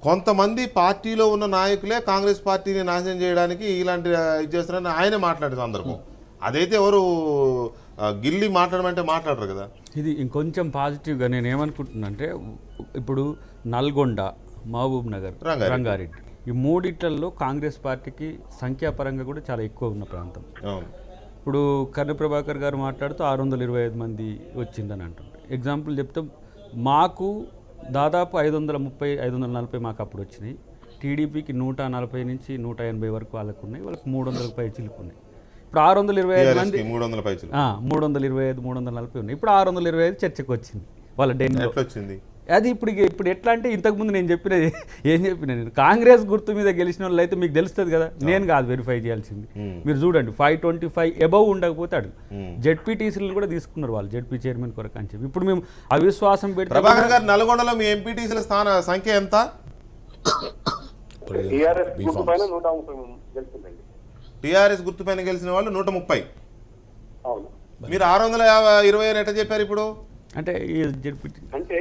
కొంతమంది పార్టీలో ఉన్న నాయకులే కాంగ్రెస్ పార్టీని నాశనం చేయడానికి ఇలాంటి ఇది చేస్తారని ఆయనే మాట్లాడే సందర్భం. అదైతే ఎవరు గిల్లి మాట్లాడమంటే మాట్లాడరు కదా. ఇది ఇంకొంచెం పాజిటివ్గా నేను ఏమనుకుంటున్నా అంటే ఇప్పుడు నల్గొండ, మహబూబ్ నగర్, రంగారెడ్డి ఈ మూడిట్లలో కాంగ్రెస్ పార్టీకి సంఖ్యాపరంగా కూడా చాలా ఎక్కువ ఉన్న ప్రాంతం. ఇప్పుడు కర్ణ ప్రభాకర్ గారు మాట్లాడుతూ 625 మంది వచ్చిందని అంటుంటారు. ఎగ్జాంపుల్ చెప్తే మాకు దాదాపు 530-540 మాకు అప్పుడు వచ్చినాయి. టీడీపీకి 140 నుంచి 180 వరకు వాళ్ళకు ఉన్నాయి, వాళ్ళకి 300 పై చిలుకున్నాయి. ఇప్పుడు 625 మంది 300 పైసలు 325 340 ఉన్నాయి. ఇప్పుడు 625 చర్చకు వచ్చింది వాళ్ళ డెన్లో. ఎట్లా వచ్చింది అది ఇప్పుడు ఎట్లా అంటే ఇంతకుముందు నేను చెప్పినది ఏం చెప్పిన నేను కాంగ్రెస్ గుర్తు మీద గెలిచిన వాళ్ళు అయితే మీకు తెలుస్తుంది కదా, నేను కాదు వెరిఫై చేయాల్సింది. మీరు చూడండి 525 అబౌవ్ ఉండకపోతే అడుగు. జెడ్పీటీసీలు కూడా తీసుకున్నారు వాళ్ళు జెడ్పీ చైర్మన్ కొరకు అని చెప్పి. ఇప్పుడు మేము అవిశ్వాసం పెట్టి ప్రభాకర్ గారు నల్గొండలో మీ ఎంపీటీసీల స్థాన సంఖ్య ఎంత? టీఆర్ఎస్ గుర్తు పైన 130 గెలుస్తుందండి. టీఆర్ఎస్ గుర్తుపైన గెలిచిన వాళ్ళు 130. అవును. మీరు 620 అని ఎట్లా చెప్పారు ఇప్పుడు? అంటే ఈ జెడ్పీటీ అంటే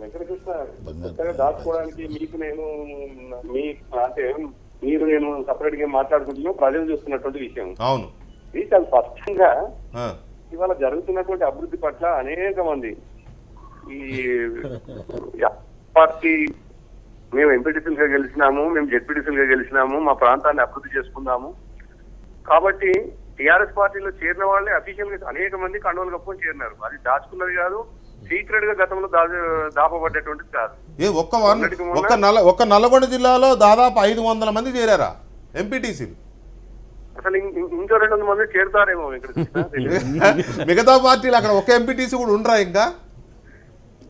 వెంకటకృష్ణ కొత్తగా దాచుకోవడానికి మీకు నేను మీ అంటే మీరు నేను సపరేట్ గా మాట్లాడుకుంటున్నాం, ప్రజలు చూస్తున్నటువంటి విషయం. అవును, ఇది చాలా స్పష్టంగా ఆ, ఇవాళ జరుగుతున్నటువంటి అభివృద్ధి పట్ల అనేక మంది ఈ పార్టీ మేము ఎంపీటీసీలుగా గెలిచినాము, మేము జెడ్పీటీసీలుగా గెలిచినాము, మా ప్రాంతాన్ని అభివృద్ధి చేసుకుందాము కాబట్టి టీఆర్ఎస్ పార్టీలో చేరిన వాళ్ళే అఫీషియల్ గా అనేక మంది కండువలు కప్పుకొని చేరినారు. అది దాచుకున్నది కాదు, సీక్రెట్ గా గతంలో దాపబడ్డటువంటిది కాదు. ఒక్క నల్గొండ జిల్లాలో దాదాపు 500 మంది చేరారా ఎంపీటీసీలు? అసలు ఇంకో 200 మంది చేరుతారేమో ఇక్కడ. మిగతా పార్టీలు అక్కడ ఒక ఎంపీటీసీ కూడా ఉండరా ఇంకా?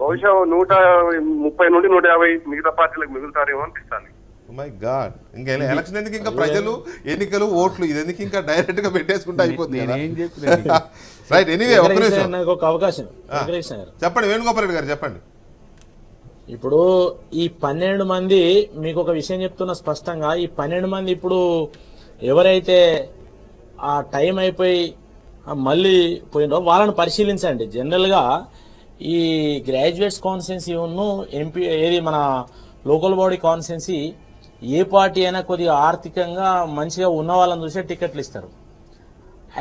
బహుశా 130 నుండి 150 మిగతా పార్టీలకు మిగులుతారేమో అనిపిస్తాను. మై గాడ్, ఇంకా ఎలక్షన్ ఎందుకు, ఇంకా ప్రజలు ఎన్నికలు ఓట్లు ఇది ఎందుకు, ఇంకా డైరెక్ట్ గా పెట్టేసుకుంటే అయిపోతుంది. రైట్, ఎనీవే ఒక్క నిమిషం నాకు ఒక అవకాశం చెప్పండి వేణుగోపాల్ రెడ్డి గారు చెప్పండి. ఇప్పుడు ఈ 12 మంది మీకు ఒక విషయం చెప్తున్నా స్పష్టంగా. ఈ 12 మంది ఇప్పుడు ఎవరైతే ఆ టైం అయిపోయి మళ్ళీ పోయినో వాళ్ళని పరిశీలించండి. జనరల్గా ఈ గ్రాడ్యుయేట్స్ కాన్స్టిట్యున్సీ ఎంపీ ఏది మన లోకల్ బాడీ కాన్స్టిట్యున్సీ ఏ పార్టీ అయినా కొద్దిగా ఆర్థికంగా మంచిగా ఉన్న వాళ్ళని చూసే టికెట్లు ఇస్తారు.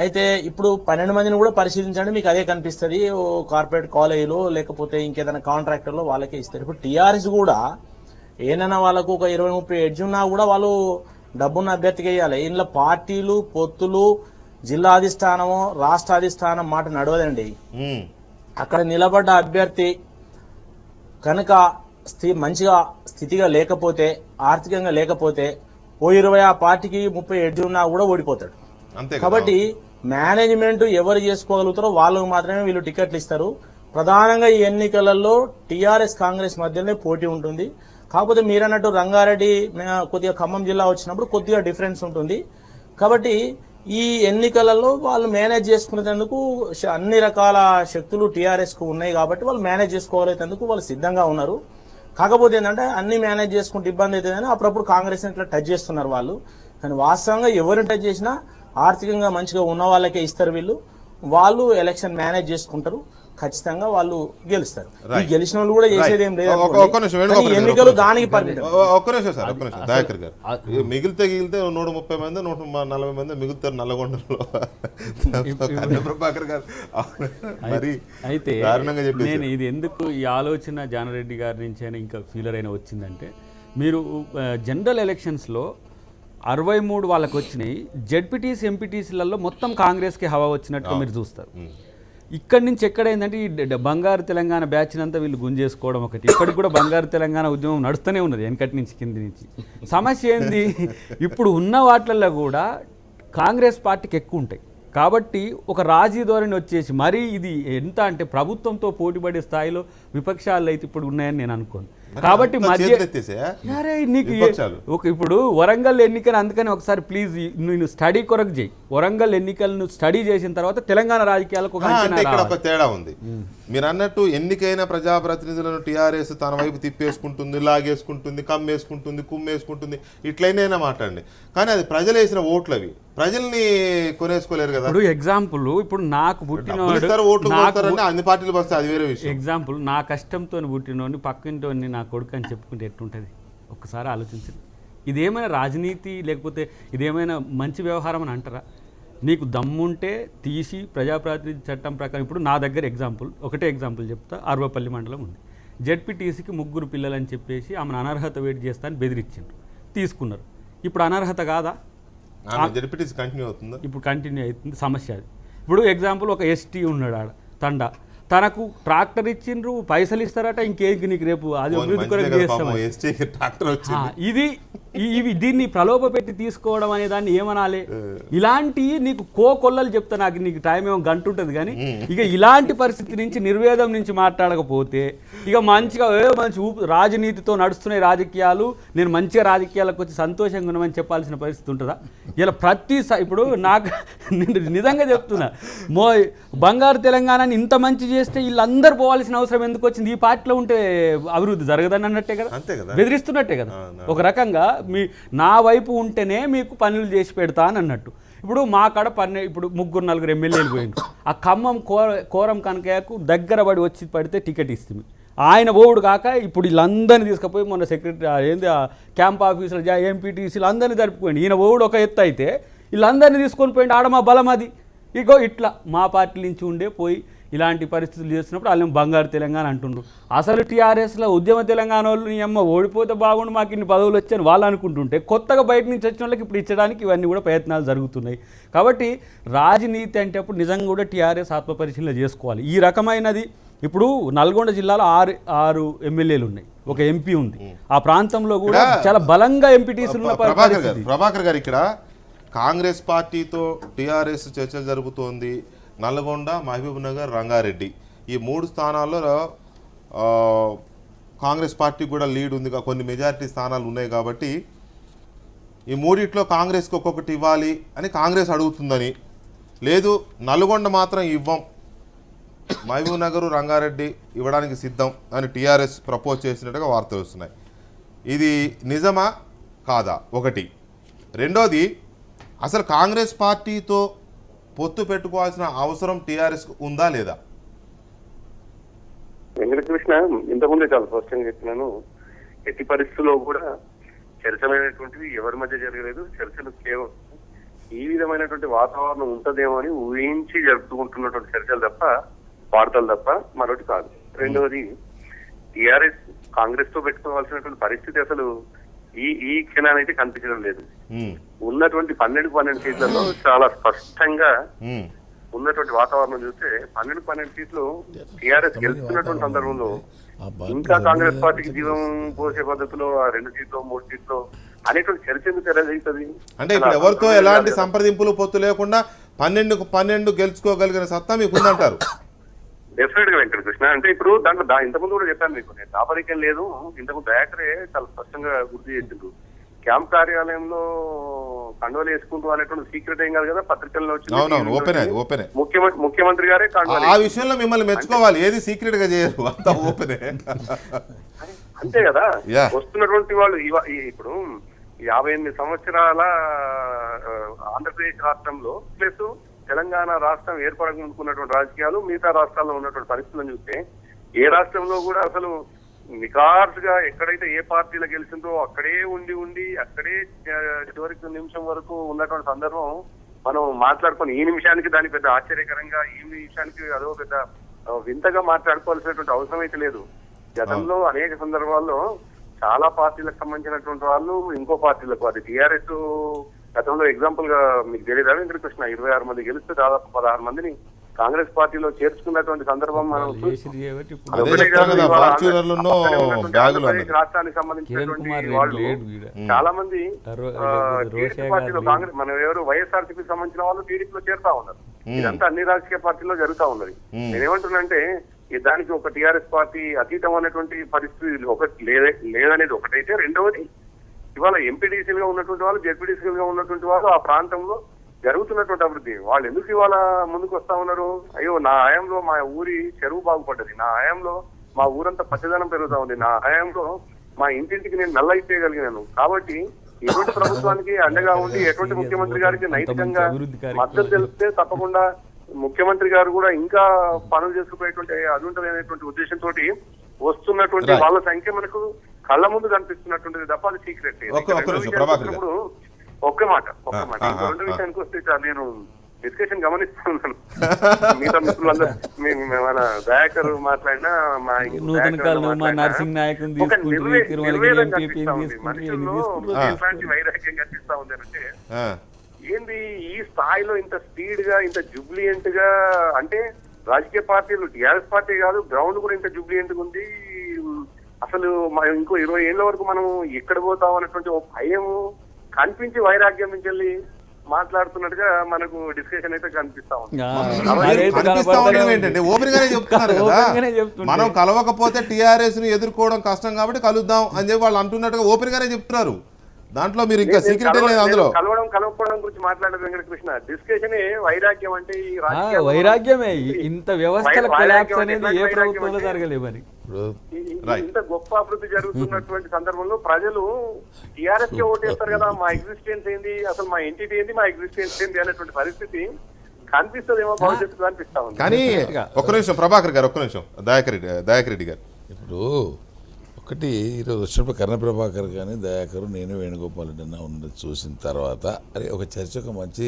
అయితే ఇప్పుడు 12 మందిని కూడా పరిశీలించండి, మీకు అదే కనిపిస్తుంది. కార్పొరేట్ కాలేజీలో లేకపోతే ఇంకేదైనా కాంట్రాక్టర్లో వాళ్ళకే ఇస్తారు. ఇప్పుడు టీఆర్ఎస్ కూడా ఏదైనా వాళ్ళకు ఒక 20-30 ఎడ్జ్ ఉన్నా కూడా వాళ్ళు డబ్బున్న అభ్యర్థికి వేయాలి. ఇంట్లో పార్టీలు పొత్తులు జిల్లా అధిష్టానము రాష్ట్ర అధిష్టానం మాట నడవదండి. అక్కడ నిలబడ్డ అభ్యర్థి కనుక మంచిగా స్థితిగా లేకపోతే ఆర్థికంగా లేకపోతే 20 ఆ పార్టీకి 30 ఎడ్జ్ ఉన్నా కూడా ఓడిపోతాడు. కాబట్టి మేనేజ్మెంట్ ఎవరు చేసుకోగలుగుతారో వాళ్ళకు మాత్రమే వీళ్ళు టికెట్లు ఇస్తారు. ప్రధానంగా ఈ ఎన్నికలలో టీఆర్ఎస్ కాంగ్రెస్ మధ్యనే పోటీ ఉంటుంది. కాకపోతే మీరన్నట్టు రంగారెడ్డి కొద్దిగా ఖమ్మం జిల్లా వచ్చినప్పుడు కొద్దిగా డిఫరెన్స్ ఉంటుంది. కాబట్టి ఈ ఎన్నికలలో వాళ్ళు మేనేజ్ చేసుకునేందుకు అన్ని రకాల శక్తులు టీఆర్ఎస్ కు ఉన్నాయి కాబట్టి వాళ్ళు మేనేజ్ చేసుకోగలిగేందుకు వాళ్ళు సిద్ధంగా ఉన్నారు. కాకపోతే ఏంటంటే అన్ని మేనేజ్ చేసుకుంటే ఇబ్బంది అవుతుందని అప్పుడప్పుడు కాంగ్రెస్ ఇట్లా టచ్ చేస్తున్నారు వాళ్ళు. కానీ వాస్తవంగా ఎవరిని టచ్ చేసినా ఆర్థికంగా మంచిగా ఉన్న వాళ్ళకే ఇస్తారు. వాళ్ళు ఎలక్షన్ మేనేజ్ చేసుకుంటారు, ఖచ్చితంగా వాళ్ళు గెలుస్తారు. ఈ గెలిచిన వాళ్ళు కూడా చేసేది ఏం లేదు, ఎన్నికలు దానికి ఒక్క నిమిషం సార్, ఒక్క నిమిషం దయాకర్ గారు. మిగిలితే 130 మంది 140 మంది మిగులుతారు నల్లగొండలో. ప్రభాకర్ గారు మరి అయితే దారుణంగా చెప్పి నేను ఇది ఎందుకు ఈ ఆలోచన జానారెడ్డి గారి నుంచి అయినా ఇంకా ఫీలర్ అయినా వచ్చిందంటే, మీరు జనరల్ ఎలక్షన్స్లో 63 వాళ్ళకి వచ్చినాయి, జెడ్పీటీసీ ఎంపీటీసీలలో మొత్తం కాంగ్రెస్కి హవా వచ్చినట్టు మీరు చూస్తారు. ఇక్కడి నుంచి ఎక్కడైందంటే ఈ బంగారు తెలంగాణ బ్యాచ్ అంతా వీళ్ళు గుంజేసుకోవడం ఒకటి. ఇప్పటికి కూడా బంగారు తెలంగాణ ఉద్యమం నడుస్తూనే ఉన్నది వెనకటి నుంచి కింది నుంచి. సమస్య ఏంది, ఇప్పుడు ఉన్న వాటిల్లో కూడా కాంగ్రెస్ పార్టీకి ఎక్కువ ఉంటాయి కాబట్టి ఒక రాజీ ధోరణి వచ్చేసి మరీ ఇది ఎంత అంటే ప్రభుత్వంతో పోటీపడే స్థాయిలో విపక్షాలు అయితే ఇప్పుడు ఉన్నాయని నేను అనుకోను. కాబట్టి మధ్య నీకు ఇప్పుడు వరంగల్ ఎన్నికలు అందుకని ఒకసారి ప్లీజ్ నేను స్టడీ కొరకు చేయి. వరంగల్ ఎన్నికలను స్టడీ చేసిన తర్వాత తెలంగాణ రాజకీయాలకు ఇక్కడ ఒక తేడా ఉంది. మీరు అన్నట్టు ఎన్నికైన ప్రజాప్రతినిధులను టీఆర్ఎస్ తన వైపు తిప్పేసుకుంటుంది, లాగేసుకుంటుంది, కమ్మేసుకుంటుంది, కుమ్మేసుకుంటుంది, ఇట్లయినా మాట్లాడండి. కానీ అది ప్రజలు వేసిన ఓట్లు, అవి ప్రజల్ని కొనేసుకోలేరు కదా. ఇప్పుడు ఎగ్జాంపుల్, ఇప్పుడు నాకు పుట్టినోడు అన్ని పార్టీలు వస్తే అది వేరే విషయం. ఎగ్జాంపుల్, నా కష్టంతో పుట్టినోడిని పక్కింటోని నా కొడుకు అని చెప్పుకుంటే ఎట్టుంటుంది ఒక్కసారి ఆలోచించండి. ఇదేమైనా రాజనీతి లేకపోతే ఇదేమైనా మంచి వ్యవహారం అని అంటారా? నీకు దమ్ముంటే తీసి ప్రజాప్రాతినిధ్య చట్టం ప్రకారం, ఇప్పుడు నా దగ్గర ఎగ్జాంపుల్ ఒకటే ఎగ్జాంపుల్ చెప్తా. అర్వపల్లి మండలం ఉంది, జెడ్పీటీసీకి 3 పిల్లలు అని చెప్పేసి ఆమెను అనర్హత వెయిట్ చేస్తా అని బెదిరించారు, తీసుకున్నారు. ఇప్పుడు అనర్హత కాదా? ఇప్పుడు కంటిన్యూ అవుతుంది సమస్య. అది ఇప్పుడు ఎగ్జాంపుల్ ఒక ఎస్టీ ఉన్నాడు ఆడ తండా, తనకు ట్రాక్టర్ ఇచ్చిండ్రు, పైసలు ఇస్తారట, ఇంకేంకి నీకు రేపు అది అభివృద్ధి కొరకు చేస్తాం. ఇది ఇవి దీన్ని ప్రలోభ పెట్టి తీసుకోవడం అనే దాన్ని ఏమనాలి? ఇలాంటి నీకు కోకొల్లలు చెప్తా, నాకు నీకు టైం ఏమో గంట ఉంటుంది కానీ ఇక ఇలాంటి పరిస్థితి నుంచి నిర్వేదం నుంచి మాట్లాడకపోతే ఇక మంచిగా మంచి రాజనీతితో నడుస్తున్నాయి రాజకీయాలు, నేను మంచిగా రాజకీయాలకు వచ్చి సంతోషంగా ఉన్నామని చెప్పాల్సిన పరిస్థితి ఉంటుందా? ఇలా ఇప్పుడు నాకు నిజంగా చెప్తున్నా, బంగారు తెలంగాణని ఇంత మంచి చేస్తే వీళ్ళందరూ పోవాల్సిన అవసరం ఎందుకు వచ్చింది? ఈ పార్టీలో ఉంటే అభివృద్ధి జరగదని అన్నట్టే కదా, బెదిరిస్తున్నట్టే కదా. ఒక రకంగా నా వైపు ఉంటేనే మీకు పనులు చేసి పెడతా అని అన్నట్టు. ఇప్పుడు మా కాడ ఇప్పుడు 3-4 ఎమ్మెల్యేలు పోయిండు. ఆ ఖమ్మం కోరం కనకయ్యకు దగ్గర పడి వచ్చి పడితే టికెట్ ఇస్తుంది. ఆయన ఓడు కాక ఇప్పుడు వీళ్ళందరినీ తీసుకుపోయి మొన్న సెక్రటరీ ఏంది క్యాంప్ ఆఫీసులు ఎంపీటీసీలు అందరినీ జరుపుకోండి. ఈయన ఓడు ఒక ఎత్తు అయితే వీళ్ళందరినీ తీసుకొని పోయిండు. ఆడ మా బలం అది. ఇగో ఇట్లా మా పార్టీ నుంచి ఉండే పోయి ఇలాంటి పరిస్థితులు చేస్తున్నప్పుడు వాళ్ళని బంగారు తెలంగాణ అంటుండ్రు. అసలు టీఆర్ఎస్లో ఉద్యమ తెలంగాణ వాళ్ళు నీ అమ్మ ఓడిపోతే బాగుండు, మాకు ఇన్ని పదవులు వచ్చాయని వాళ్ళు అనుకుంటుంటే కొత్తగా బయట నుంచి వచ్చిన వాళ్ళకి ఇప్పుడు ఇచ్చడానికి ఇవన్నీ కూడా ప్రయత్నాలు జరుగుతున్నాయి. కాబట్టి రాజనీతి అంటే అప్పుడు నిజంగా కూడా టీఆర్ఎస్ ఆత్మపరిశీలన చేసుకోవాలి. ఈ రకమైనది ఇప్పుడు నల్గొండ జిల్లాలో 6 ఎమ్మెల్యేలు ఉన్నాయి, ఒక ఎంపీ ఉంది. ఆ ప్రాంతంలో కూడా చాలా బలంగా ఎంపీటీసీలు ఉన్న పరిస్థితి. ప్రభాకర్ గారు, ఇక్కడ కాంగ్రెస్ పార్టీతో టీఆర్ఎస్ చర్చలు జరుగుతోంది. నల్గొండ, మహబూబ్ నగర్, రంగారెడ్డి ఈ 3 స్థానాల్లో కాంగ్రెస్ పార్టీకి కూడా లీడ్ ఉంది, కొన్ని మెజారిటీ స్థానాలు ఉన్నాయి. కాబట్టి ఈ 3 కాంగ్రెస్కి ఒక్కొక్కటి ఇవ్వాలి అని కాంగ్రెస్ అడుగుతుందని, లేదు నల్గొండ మాత్రం ఇవ్వం, మహబూబ్ నగర్, రంగారెడ్డి ఇవ్వడానికి సిద్ధం అని టీఆర్ఎస్ ప్రపోజ్ చేసినట్టుగా వార్తలు వస్తున్నాయి. ఇది నిజమా కాదా? ఒకటి. రెండోది, అసలు కాంగ్రెస్ పార్టీతో పొత్తు పెట్టుకోవాల్సిన అవసరం టీఆర్ఎస్ ఉందా లేదా? వెంకటకృష్ణ ఇంతకుముందే చాలా స్పష్టంగా చెప్పినాను, ఎట్టి పరిస్థితుల్లో కూడా చర్చలైనటువంటివి ఎవరి మధ్య జరగలేదు. చర్చలు కేవలం ఈ విధమైనటువంటి వాతావరణం ఉంటదేమో అని ఊహించి జరుపుకుంటున్నటువంటి చర్చలు తప్ప, వార్తలు తప్ప మరొకటి కాదు. రెండవది, టీఆర్ఎస్ కాంగ్రెస్ తో పెట్టుకోవాల్సినటువంటి పరిస్థితి అసలు ఈ క్షణానైతే కనిపించడం లేదు. ఉన్నటువంటి 12 సీట్లలో చాలా స్పష్టంగా ఉన్నటువంటి వాతావరణం చూస్తే 12 సీట్లు టీఆర్ఎస్ గెలుస్తున్నటువంటి సందర్భంలో ఇంకా కాంగ్రెస్ పార్టీకి జీవం పోసే పద్ధతిలో 2 సీట్లు 3 సీట్లు అనేటువంటి చర్చ ఎందుకు తెరదవుతుంది? అంటే ఇప్పుడు ఎవరితో ఎలాంటి సంప్రదింపులు పొత్తు లేకుండా 12 గెలుచుకోగలిగిన సత్తా మీకు ఉందంటారు? డెఫినెట్ గా వెంకటకృష్ణ, అంటే ఇప్పుడు దాంట్లో ఇంతకుముందు కూడా చెప్పాను మీకు, నేను దాపరికం లేదు. ఇంతకుముందు దయాకరే చాలా స్పష్టంగా గుర్తు చేసిండ్రు. క్యాంప్ కార్యాలయంలో కండువలు వేసుకుంటూ అనేటువంటి సీక్రెట్ ఏం కాదు కదా, పత్రికల్లో వచ్చింది. ముఖ్యమంత్రి గారే ఆ విషయంలో మిమ్మల్ని మెచ్చుకోవాలి, ఏది సీక్రెట్ గా చేయరు, అంతా ఓపెనే. అంతే కదా. వస్తున్నటువంటి వాళ్ళు ఇప్పుడు 58 సంవత్సరాల ఆంధ్రప్రదేశ్ రాష్ట్రంలో ప్లస్ తెలంగాణ రాష్ట్రం ఏర్పడనుకున్నటువంటి రాజకీయాలు మిగతా రాష్ట్రాల్లో ఉన్నటువంటి పరిస్థితులను చూస్తే ఏ రాష్ట్రంలో కూడా అసలు నికార్సుగా ఎక్కడైతే ఏ పార్టీలో గెలిచిందో అక్కడే ఉండి అక్కడే చివరికి నిమిషం వరకు ఉన్నటువంటి సందర్భం మనం మాట్లాడుకొని, ఈ నిమిషానికి దాని పెద్ద ఆశ్చర్యకరంగా, ఈ నిమిషానికి అదో పెద్ద వింతగా మాట్లాడుకోవాల్సినటువంటి అవసరం అయితే లేదు. గతంలో అనేక సందర్భాల్లో చాలా పార్టీలకు సంబంధించినటువంటి వాళ్ళు ఇంకో పార్టీలకు, అది టీఆర్ఎస్ గతంలో ఎగ్జాంపుల్ గా మీకు తెలియదా వెంకటకృష్ణ, 26 మంది గెలిస్తే దాదాపు 16 మందిని కాంగ్రెస్ పార్టీలో చేర్చుకున్నటువంటి సందర్భం మనం రాష్ట్రానికి సంబంధించినటువంటి వాళ్ళు చాలా మంది టీడీపీ పార్టీలో, కాంగ్రెస్ మన ఎవరు వైఎస్ఆర్సీపీకి సంబంధించిన వాళ్ళు టీడీపీలో చేరుతా ఉన్నారు. ఇదంతా అన్ని రాజకీయ పార్టీల్లో జరుగుతా ఉన్నది. నేనేమంటున్నానంటే దానికి ఒక టీఆర్ఎస్ పార్టీ అతీతం అనేటువంటి పరిస్థితి ఒకటి లేదనేది ఒకటైతే, రెండవది ఇవాళ ఎంపీడీసీలుగా ఉన్నటువంటి వాళ్ళు, జెడ్పీడీసీలుగా ఉన్నటువంటి వాళ్ళు ఆ ప్రాంతంలో జరుగుతున్నటువంటి అభివృద్ధి వాళ్ళు ఎందుకు ఇవాళ ముందుకు వస్తా ఉన్నారు? అయ్యో నా హయాంలో మా ఊరి చెరువు బాగుపడ్డది, నా హయాంలో మా ఊరంతా పచ్చదనం పెరుగుతా ఉంది, నా హయాంలో మా ఇంటింటికి నేను నల్ల ఇచ్చేయగలిగినాను. కాబట్టి ఎటువంటి ప్రభుత్వానికి అండగా ఉండి ఎటువంటి ముఖ్యమంత్రి గారికి నైతికంగా మద్దతు తెలిస్తే తప్పకుండా ముఖ్యమంత్రి గారు కూడా ఇంకా పనులు చేసుకుపోయేటువంటి అది ఉంటుంది అనేటువంటి ఉద్దేశంతో వస్తున్నటువంటి వాళ్ళ సంఖ్య మనకు కళ్ళ ముందు కనిపిస్తున్నటువంటిది తప్ప అది సీక్రెట్. ఒక్క మాట రెండు విషయానికి వస్తే నేను డిస్కషన్ గమనిస్తున్నాను. మిగతా మిత్రులందరూ మన దయాకర్ మాట్లాడినా వైరాగ్యం కనిపిస్తా ఉంది అంటే ఏంది ఈ స్థాయిలో ఇంత స్పీడ్ గా ఇంత జుబ్లియంట్ గా, అంటే రాజకీయ పార్టీలు టీఆర్ఎస్ పార్టీ కాదు గ్రౌండ్ కూడా ఇంత జుబ్లియంట్ గా ఉంది. అసలు అసలు ఇంకో 20 ఏళ్ల వరకు మనం ఎక్కడ పోతాం అన్నటువంటి ఒక భయం కనిపించి వైరాగ్యం నుంచి వెళ్ళి మాట్లాడుతున్నట్టుగా మనకు డిస్కషన్ అయితే కనిపిస్తా ఉంది. కనిపిస్తా ఉండడం ఏంటంటే ఓపెన్ గానే చెప్తున్నారు కదా, మనం కలవకపోతే టీఆర్ఎస్ ను ఎదుర్కోవడం కష్టం కాబట్టి కలుద్దాం అని చెప్పి వాళ్ళు అంటున్నట్టుగా ఓపెన్ గానే చెప్తున్నారు. దాంట్లో మీరు ఇంకా సీక్రెట్ లేదు అందులో. కలవకపోవడం గురించి మాట్లాడదు వెంకటకృష్ణ. డిస్కషన్ వైరాగ్యం అంటే ఈ రాజకీయాల్లో వైరాగ్యమే. ఇంత వ్యవస్థల కొలాప్స్ అనేది ఏ ప్రభుత్వంలో జరగలేదు మరి. ఇంత గొప్ప అభివృద్ధి జరుగుతున్నటువంటి సందర్భంలో ప్రజలు టీఆర్ఎస్ కి ఓటేస్తారు కదా, మా ఎగ్జిస్టెన్స్ ఏంది, అసలు మా ఎంటిటీ ఏంది, మా ఎగ్జిస్టెన్స్ ఏంది అనేటువంటి పరిస్థితి కనిపిస్తుందేమో భవిష్యత్తు కనిపిస్తా ఉంది. కానీ ఒక్క నిమిషం ప్రభాకర్ గారు, ఒక్క నిమిషం దయాకర్ రెడ్డి గారు. ఇప్పుడు ఒకటి ఈరోజు వచ్చినప్పుడు కర్ణ ప్రభాకర్ కానీ దయాకర్ నేను వేణుగోపాల్ రెడ్డి అన్న ఉన్నది చూసిన తర్వాత అరే ఒక చర్చ ఒక మంచి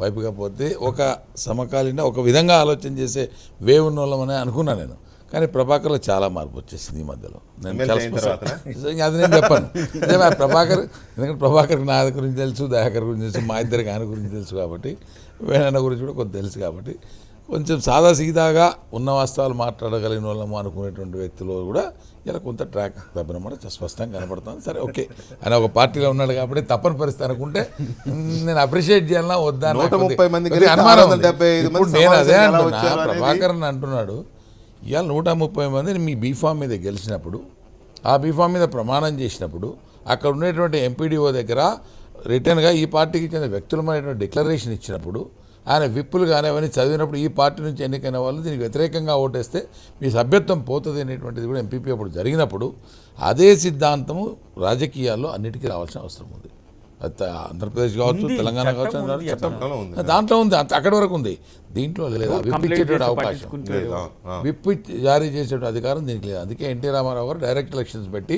వైపుగా పోతే ఒక సమకాలీన ఒక విధంగా ఆలోచన చేసే వే ఉన్న వాళ్ళమని అనుకున్నాను నేను. కానీ ప్రభాకర్లో చాలా మార్పు వచ్చేసింది ఈ మధ్యలో. నేను అది నేను చెప్పాను అదే ప్రభాకర్, ఎందుకంటే ప్రభాకర్ నా గురించి తెలుసు, దయాకర్ గురించి తెలుసు, మా ఇద్దరికి ఆయన గురించి తెలుసు కాబట్టి, వేణన్న గురించి కూడా కొంత తెలుసు కాబట్టి కొంచెం సాదా సీదాగా ఉన్న వాస్తవాలు మాట్లాడగలిగిన వాళ్ళము అనుకునేటువంటి వ్యక్తులు కూడా ఇలా కొంత ట్రాక్ తప్పినమాట స్పష్టంగా కనపడుతుంది. సరే ఓకే ఆయన ఒక పార్టీలో ఉన్నాడు కాబట్టి తప్పని పరిస్థితి అనుకుంటే నేను అప్రిషియేట్ చేయాలన్నా వద్దా అనుమానం. ఇప్పుడు నేను అదే అంటున్నా, ప్రభాకర్ అంటున్నాడు ఇవాళ 130 మందిని మీ బీఫామ్ మీద గెలిచినప్పుడు, ఆ బీఫామ్ మీద ప్రమాణం చేసినప్పుడు, అక్కడ ఉండేటువంటి ఎంపీడీఓ దగ్గర రిటర్న్గా ఈ పార్టీకి చెందిన వ్యక్తులమైనటువంటి డిక్లరేషన్ ఇచ్చినప్పుడు, ఆయన విప్పులు కానీ అవన్నీ చదివినప్పుడు ఈ పార్టీ నుంచి ఎన్నికైన వాళ్ళు దీనికి వ్యతిరేకంగా ఓటేస్తే మీ సభ్యత్వం పోతుంది అనేటువంటిది కూడా ఎంపీపీ అప్పుడు జరిగినప్పుడు అదే సిద్ధాంతము రాజకీయాల్లో అన్నిటికీ రావాల్సిన అవసరం ఉంది. ఆంధ్రప్రదేశ్ కావచ్చు, తెలంగాణ కావచ్చు, దాంట్లో ఉంది, అక్కడి వరకు ఉంది. దీంట్లో లేదా విప్ ఇచ్చేటువంటి అవకాశం, విప్ జారీ చేసేటువంటి అధికారం దీనికి లేదు. అందుకే ఎన్టీ రామారావు గారు డైరెక్ట్ ఎలక్షన్స్ పెట్టి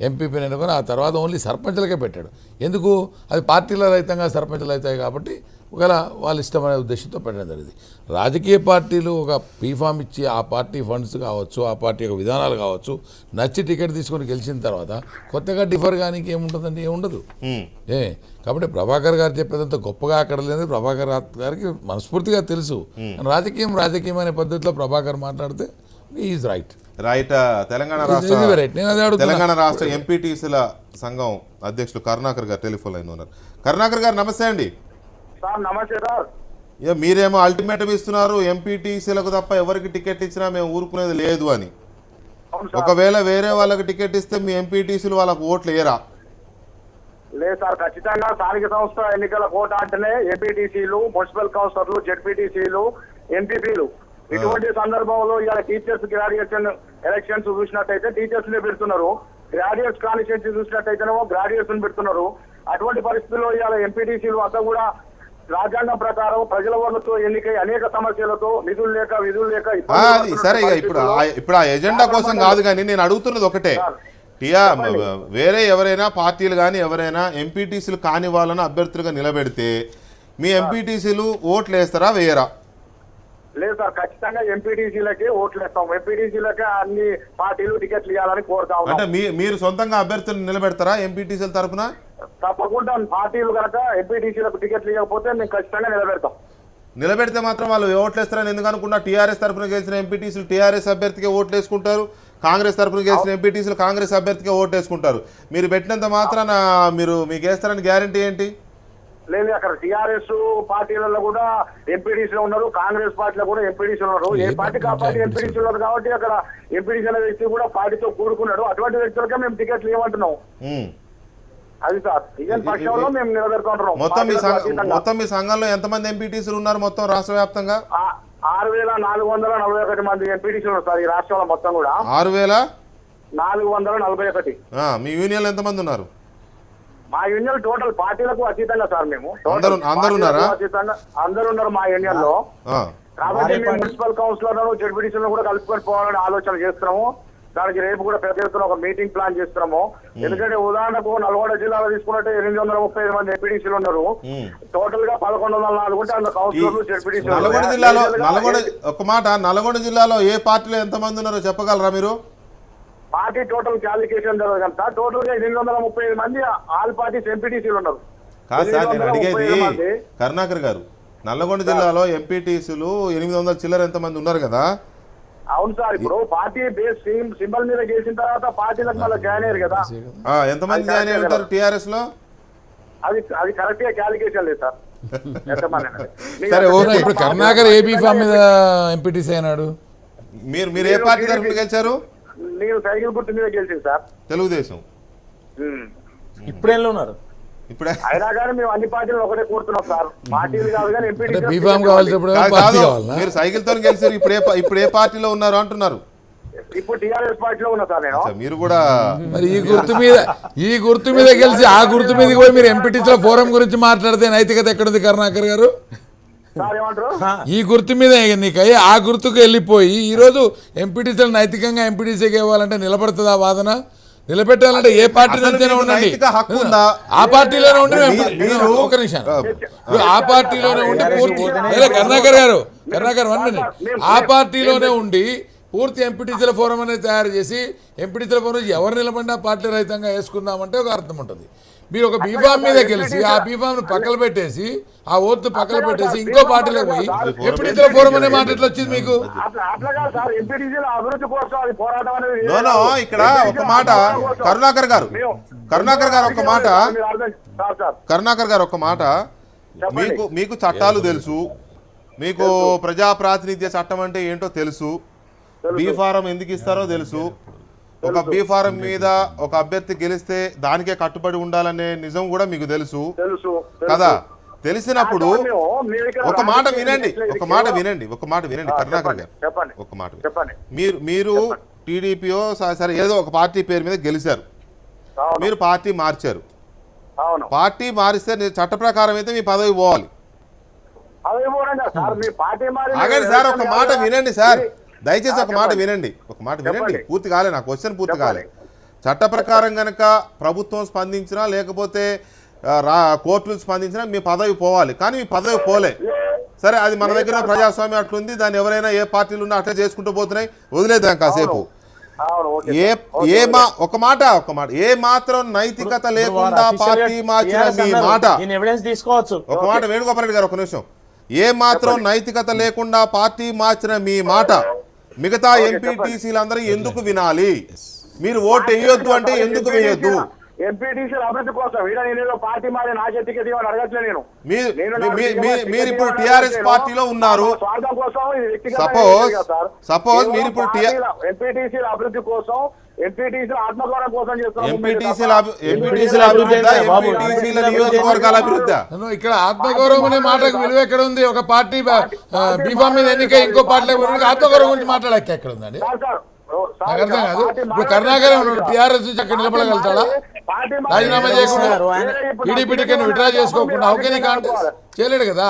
ఎంపీపీని ఎన్నుకొని ఆ తర్వాత ఓన్లీ సర్పంచ్లకే పెట్టాడు. ఎందుకు? అది పార్టీల రహితంగా సర్పంచ్లు అవుతాయి కాబట్టి ఒకవేళ వాళ్ళ ఇష్టమనే ఉద్దేశంతో పెట్టడం జరిగింది. రాజకీయ పార్టీలు ఒక పీఫామ్ ఇచ్చి ఆ పార్టీ ఫండ్స్ కావచ్చు, ఆ పార్టీ యొక్క విధానాలు కావచ్చు నచ్చి టికెట్ తీసుకొని గెలిచిన తర్వాత కొత్తగా డిఫర్ కానీ ఏముంటుందండి? ఏముండదు. కాబట్టి ప్రభాకర్ గారు చెప్పేదంత గొప్పగా అక్కడ లేదు. ప్రభాకర్ గారికి మనస్ఫూర్తిగా తెలుసు రాజకీయం అనే పద్ధతిలో ప్రభాకర్ మాట్లాడితే ఈజ్ రైట్. తెలంగాణ రాష్ట్ర ఎంపీటీసీల సంఘం అధ్యక్షులు కరుణాకర్ గారు టెలిఫోన్ లైన్ ఉన్నారు. కరుణాకర్ గారు నమస్తే అండి. నమస్తే సార్. మీరేమో అల్టిమేటం ఇస్తున్నారు, ఎంపీటీసీలకు తప్ప ఎవరికి టికెట్ ఇచ్చినా మేము ఊరుకునేది లేదు అని. ఒకవేళ వేరే వాళ్ళకి టికెట్ ఇస్తే మీ ఎంపీటీసీలు వాళ్ళకు ఓట్లు వేయరా? లేదు సార్, ఖచ్చితంగా స్థానిక సంస్థ ఎన్నికల కోట అంటేనే ఎంపీటీసీలు, మున్సిపల్ కౌన్సిలర్లు, జెడ్పీటీసీలు, ఎంపీపీలు. ఇటువంటి సందర్భంలో ఇవాళ టీచర్స్ గ్రాడ్యుయేషన్ ఎలక్షన్స్ చూసినట్టయితే టీచర్స్ ని పెడుతున్నారు, గ్రాడ్యుయేట్స్ కాన్స్టిట్యూన్సీ చూసినట్టయితేనేమో గ్రాడ్యుయేట్స్ పెడుతున్నారు. అటువంటి పరిస్థితుల్లో ఇవాళ ఎంపీటీసీలు అంతా కూడా రాజ్యాంగం ప్రకారం ప్రజల వద్దతో ఎన్నికై అనేక సమస్యలతో నిధులు లేక విధులు లేక సరే ఇప్పుడు ఆ ఎజెండా కోసం కాదు, కానీ నేను అడుగుతున్నది ఒకటే, వేరే ఎవరైనా పార్టీలు కానీ ఎవరైనా ఎంపీటీసీలు కాని వాళ్ళని అభ్యర్థులుగా నిలబెడితే మీ ఎంపీటీసీలు ఓట్లు వేస్తారా వేయరా? లేదు సార్, ఖచ్చితంగా ఎంపీటీసీలకే ఓట్లు వేస్తాం. ఎంపీటీసీలకే అన్ని పార్టీలు టికెట్లు ఇవ్వాలని కోరుతా ఉన్నాం. అంటే మీరు సొంతంగా అభ్యర్థులను నిలబెడతారా ఎంపీటీసీల తరఫున? తప్పకుండా పార్టీలు కనుక ఎంపీటీసీలకు టికెట్లు ఇవ్వకపోతే మేము ఖచ్చితంగా నిలబెడతాం. నిలబెడితే మాత్రం వాళ్ళు ఓట్లు వేస్తారని ఎందుకు అనుకున్నా? టీఆర్ఎస్ తరఫున గెలిచిన ఎంపీటీసీలు టీఆర్ఎస్ అభ్యర్థికే ఓట్లు వేసుకుంటారు, కాంగ్రెస్ తరఫున గెలిచిన ఎంపీటీసీలు కాంగ్రెస్ అభ్యర్థికే ఓటు వేసుకుంటారు. మీరు పెట్టినంత మాత్రాన మీకు వేస్తారని గ్యారంటీ ఏంటి? లేదు, అక్కడ టీఆర్ఎస్ పార్టీలలో కూడా ఎంపీడీసీలు ఉన్నారు, కాంగ్రెస్ పార్టీలో కూడా ఎంపీడీసీలు ఉన్నారు. ఏ పార్టీకి ఆ పార్టీ ఎంపీడీసీలు ఉన్నారు కాబట్టి అక్కడ ఎంపీడీసీ అనే వ్యక్తి కూడా పార్టీతో కూడుకున్నాడు. అటువంటి వ్యక్తులకే మేము టికెట్లు ఇవ్వమంటున్నాం. అది సార్, ఇదే పక్షంలో మేము నిలబెడుతుంటున్నాం. మొత్తం మీ సంఘంలో ఎంతమంది ఎంపీటీసీలు ఉన్నారు మొత్తం రాష్ట్ర వ్యాప్తంగా? 6,441 మంది ఎంపీటీసీలు ఉన్నారు సార్ ఈ రాష్ట్రంలో మొత్తం కూడా. 6,441. మీ యూనియన్లు ఎంతమంది ఉన్నారు? మా యూనియన్ టోటల్ పార్టీలకు అతీతంగా సార్, మేము అందరూ ఉన్నారు మా యూనియన్ లో. కాబట్టి మేము మున్సిపల్ కౌన్సిలర్లను, జెడ్పీటీసీలను కూడా కలుపుకొని పోవాలని ఆలోచన చేస్తున్నాము. దానికి రేపు కూడా పెద్ద ఎత్తున ఒక మీటింగ్ ప్లాన్ చేస్తున్నాము. ఎందుకంటే ఉదాహరణకు నల్గొండ జిల్లాలో తీసుకున్నట్టే 835 మంది ఎంపీటీసీలు ఉన్నారు. టోటల్ గా 1104 ఉంటే అందులో కౌన్సిలర్లు, జెడ్పీటీసీలు. నల్గొండ జిల్లాలో ఏ పార్టీలో ఎంతమంది ఉన్నారో చెప్పగలరా మీరు? పార్టీ టోటల్ క్యాలిక్యులేషన్ జరగదంట. టోటల్ గా 835 మంది ఆల్ పార్టీస్ ఎంపీటీసీలు ఉన్నారు. కాదు సార్, నేను అడిగేది కరుణాకర్ గారు, నల్లగొండ జిల్లాలో ఎంపీటీసీలు 800 చిల్లర ఎంతమంది ఉన్నారు కదా, అవును సార్, ఇప్పుడు పార్టీ బేస్ సింబల్ మీద గెలిచిన తర్వాత పార్టీలకు మళ్ళీ జాయిన్ అయ్యారు కదా, ఎంతమంది జాయిన్ అయి ఉంటారు టీఆర్ఎస్ లో? అది కరెక్ట్ గా క్యాలిక్యులేషన్ లేదు సార్. ఎంతమంది అనేది. సరే ఓకే. ఇప్పుడు కరుణాకర్ ఏబీ ఫామ్ మీద ఎంపీటీసీ అయినాడు. మీరు ఏ పార్టీ తరఫున గెలిచారు? నేను సైకిల్ గుర్తు మీద గెలిచింది సార్. తెలుగుదేశం. ఇప్పుడేం ఉన్నారు? ఇప్పుడే అయినా కానీ మేము అన్ని పార్టీలు ఒకటే కోరుతున్నాం సార్. పార్టీలు కాదు కానీ అంటే బీ ఫామ్ కావాల్సినప్పుడు పార్టీ కావాలనా? మీరు సైకిల్ తో గెలిచారు, ఇప్పుడు ఏ పార్టీలో ఉన్నారు అంటున్నారు? ఇప్పుడు టీఆర్ఎస్ పార్టీలో ఉన్నా సార్ నేను. మీరు కూడా మరి ఈ గుర్తు మీద గెలిచి ఆ గుర్తు మీద పోయి మీరు ఎంపీటీసీలో ఫోరం గురించి మాట్లాడితే నైతికత ఎక్కడుంది కరుణాకర్ గారు? సార్ ఏమంటారు? ఈ గుర్తు మీద నీకయ్యి ఆ గుర్తుకు వెళ్ళిపోయి ఈరోజు ఎంపీటీసీలు నైతికంగా ఎంపీటీసీకి ఇవ్వాలంటే నిలబడుతుంది ఆ వాదన? నిలబెట్టాలంటే ఏ పార్టీ నుంచైనా ఉండండి, ఆ పార్టీలోనే ఉండి ఒక నిమిషం ఆ పార్టీలోనే ఉండి పూర్తి కరుణాకర్ 1 minute ఆ పార్టీలోనే ఉండి పూర్తి ఎంపీటీసీల ఫోరం అనేది తయారు చేసి ఎంపీటీసీల ఫోరం ఎవరు నిలబడినా పార్టీ రహితంగా వేసుకుందామంటే ఒక అర్థం ఉంటుంది. మీరు ఒక బీఫామ్ మీద గెలిచి ఆ బీఫామ్ పక్కన పెట్టేసి ఆ ఓట్లు పక్కన పెట్టేసి ఇంకో పార్టీలోకి పోయి ఎంపీటీసీల ఫోరం అనే మాట ఎట్లా వచ్చింది మీకు? ఇక్కడ ఒక మాట కరుణాకర్ గారు ఒక మాట మీకు చట్టాలు తెలుసు, మీకు ప్రజాప్రాతినిధ్య చట్టం అంటే ఏంటో తెలుసు, బీ ఫారం ఎందుకు ఇస్తారో తెలుసు. ఒక బీ ఫారం మీద ఒక అభ్యర్థి గెలిస్తే దానికే కట్టుబడి ఉండాలనే నిజం కూడా మీకు తెలుసు కదా. తెలిసినప్పుడు ఒక మాట వినండి కరుణాకర్ గారు, ఒక మాట మీరు టీడీపీఓ సరే ఏదో ఒక పార్టీ పేరు మీద గెలిచారు, మీరు పార్టీ మార్చారు. పార్టీ మారిస్తే చట్ట ప్రకారం అయితే మీ పదవి పోవాలి. ఆగండి సార్, ఒక మాట వినండి సార్, దయచేసి ఒక మాట వినండి పూర్తి కాలే, నా క్వశ్చన్ పూర్తి కాలే. చట్ట ప్రకారం గనక ప్రభుత్వం స్పందించినా లేకపోతే కోర్టులు స్పందించినా మీ పదవి పోవాలి, కానీ మీ పదవి పోలే. సరే, అది మన దగ్గర ప్రజాస్వామ్యం అట్లుంది, దాన్ని ఎవరైనా ఏ పార్టీలు ఉన్నా అట్లా చేసుకుంటూ పోతున్నాయి, వదిలేద్దాం కాసేపు. ఒక మాట ఏ మాత్రం నైతికత లేకుండా పార్టీ మార్చిన మీ మాట, ఒక మాట వేణుగోపాల్ రెడ్డి గారు ఒక నిమిషం, ఏ మాత్రం నైతికత లేకుండా పార్టీ మార్చిన మీ మాట మిగతా ఎంపీటీసీలందరూ ఎందుకు వినాలి? మీరు ఓటు వేయొద్దు అంటే ఎందుకు వేయొద్దు? ఎంపీటీసీ అభివృద్ధి కోసం పార్టీ మారి నాకే టికెట్ ఇవ్వని అడగట్లే. మీరు ఇప్పుడు టీఆర్ఎస్ పార్టీలో ఉన్నారు, సపోజ్ మీరు ఇప్పుడు ఎంపీటీసీల అభివృద్ధి కోసం, ఎంపీటీసీల ఆత్మగౌరవం కోసం చేస్తాం. నియోజకవర్గాల అభివృద్ధి ఇక్కడ ఆత్మగౌరవం అనే మాటకు విలువ ఎక్కడ ఉంది? ఒక పార్టీ బీఫామ్ మీద ఎన్నిక ఇంకో పార్టీలో ఆత్మగౌరవం గురించి మాట్లాడక ఎక్కడ ఉందండి? నాకు అర్థం కాదు. ఇప్పుడు కరుణాకర్ టీఆర్ఎస్ నుంచి అక్కడ నిలబడగలుగుతాడా? రాజీనామా చేయకుండా టీడీపీ టికెట్ విత్డ్రా చేసుకోకుండా అవన్నీ కాంటెస్ట్ చేయలేడు కదా.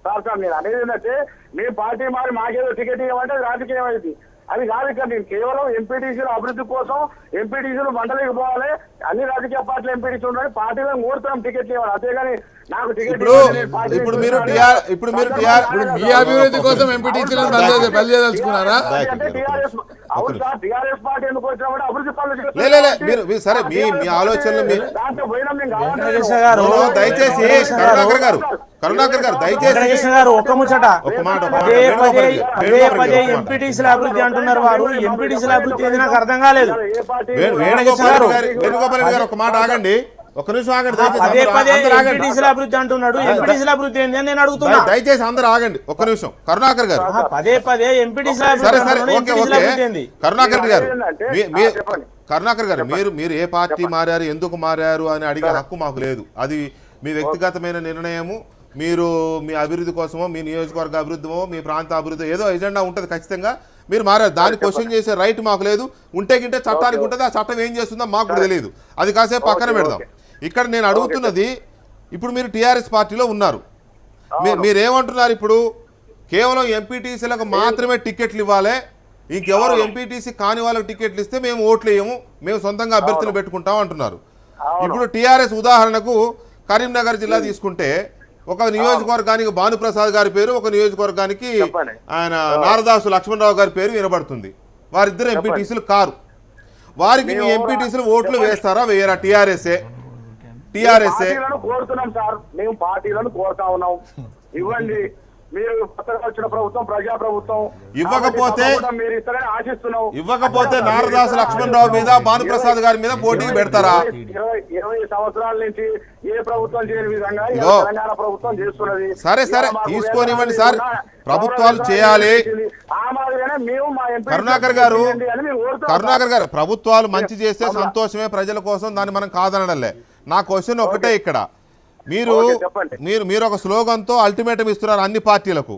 సార్ నేను అనేది ఏంటంటే మీ పార్టీ మారి మాకేదో టికెట్ ఇవ్వమంటే రాజకీయం అయింది, అది కాదు. ఇక్కడ నేను కేవలం ఎంపీటీసీల అభివృద్ధి కోసం ఎంపీటీసీలు మండలికి పోవాలి, అన్ని రాజకీయ పార్టీలు ఎంపీటీసీ ఉండాలి, పార్టీలను కోరుతున్నాం టికెట్లు ఇవ్వాలి, అంతేగాని నాకు టికెట్ ఇప్పుడు మీరు మీ అభివృద్ధి కోసం ఎంపీటీసీలను బయలుదేదలుచుకున్నారా? అవును సార్, టీఆర్ఎస్ పార్టీ ఎందుకు వచ్చినా అభివృద్ధి పనులు సరే మీ ఆలోచనలు దాంట్లో పోయినా దయచేసి కరుణాకర్ గారు దయచేసి ఒక ముచ్చట ఎంపీటీసీల అభివృద్ధి అంటున్నారు వారు. ఎంపీటీసీల అభివృద్ధి ఏది నాకు అర్థం కాలేదు. వేణుగోపాల్ రెడ్డి గారు ఒక మాట ఆగండి, ఒక నిమిషం ఆగండి, ఎంపీటీసీల అభివృద్ధి అంటున్నాడు. ఎంపీటీసీల అభివృద్ధి ఏంటి అని నేను అడుగుతున్నా. దయచేసి అందరూ ఆగండి ఒక్క నిమిషం. కరుణాకర్ గారు పదే ఎంపీటీసీల సరే కరుణాకర్ గారు మీరు ఏ పార్టీ మారారు, ఎందుకు మారారు అని అడిగే హక్కు మాకు లేదు. అది మీ వ్యక్తిగతమైన నిర్ణయము. మీరు మీ అభివృద్ధి కోసమో, మీ నియోజకవర్గ అభివృద్ధిమో, మీ ప్రాంత అభివృద్ధి ఏదో ఎజెండా ఉంటుంది ఖచ్చితంగా. మీరు మారారు, దాన్ని క్వశ్చన్ చేసే రైట్ మాకు లేదు. ఉంటే గింటే చట్టానికి ఉంటుంది, ఆ చట్టం ఏం చేస్తుందో మాకు కూడా తెలియదు. అది కాసేపు పక్కన పెడదాం. ఇక్కడ నేను అడుగుతున్నది, ఇప్పుడు మీరు టీఆర్ఎస్ పార్టీలో ఉన్నారు, మీరేమంటున్నారు? ఇప్పుడు కేవలం ఎంపీటీసీలకు మాత్రమే టికెట్లు ఇవ్వాలి, ఇంకెవరు ఎంపీటీసీ కాని వాళ్ళకి టికెట్లు ఇస్తే మేము ఓట్లు వేయము, మేము సొంతంగా అభ్యర్థులు పెట్టుకుంటాం అంటున్నారు. ఇప్పుడు టీఆర్ఎస్ ఉదాహరణకు కరీంనగర్ జిల్లా తీసుకుంటే ఒక నియోజకవర్గానికి భానుప్రసాద్ గారి పేరు, ఒక నియోజకవర్గానికి ఆయన నారదాసు లక్ష్మణరావు గారి పేరు వినబడుతుంది. వారిద్దరు ఎంపీటీసీలు కారు. వారికి మీ ఎంపీటీసీలు ఓట్లు వేస్తారా వేయరా? టీఆర్ఎస్ఏ కోరుతున్నాం సార్, మేము పార్టీలను కోరుతా ఉన్నాం, ఇవ్వండి. మీరు కొత్తగా వచ్చిన ప్రభుత్వం ప్రజా ప్రభుత్వం ఇవ్వకపోతే మీరు ఇస్తారని ఆశిస్తున్నాం. ఇవ్వకపోతే నారదాసు లక్ష్మణరావు మీద భానుప్రసాద్ గారి మీద పోటీకి పెడతారా? 20 సంవత్సరాల నుంచి ఏ ప్రభుత్వం చేయని విధంగా ఇదో. తెలంగాణ ప్రభుత్వం చేస్తున్నది. సరే ఇలా మాకు తీసుకోనివ్వండి వేతనాలు సార్, ఇస్తున్నా, ప్రభుత్వాలు గౌరవ చేయాలి. ఆ మాదిరిగానే మేము మా ఎంపీ కరుణాకర్ గారు అని మేము కోరుతున్నాం. కరుణాకర్ గారు ప్రభుత్వాలు మంచి చేస్తే సంతోషమే ప్రజల కోసం, దాన్ని మనం కాదనడంలే. నా క్వశ్చన్ ఒకటే ఇక్కడ, మీరు ఓకే, చెప్పండి. మీరు ఒక స్లోగన్తో అల్టిమేటం ఇస్తున్నారు అన్ని పార్టీలకు.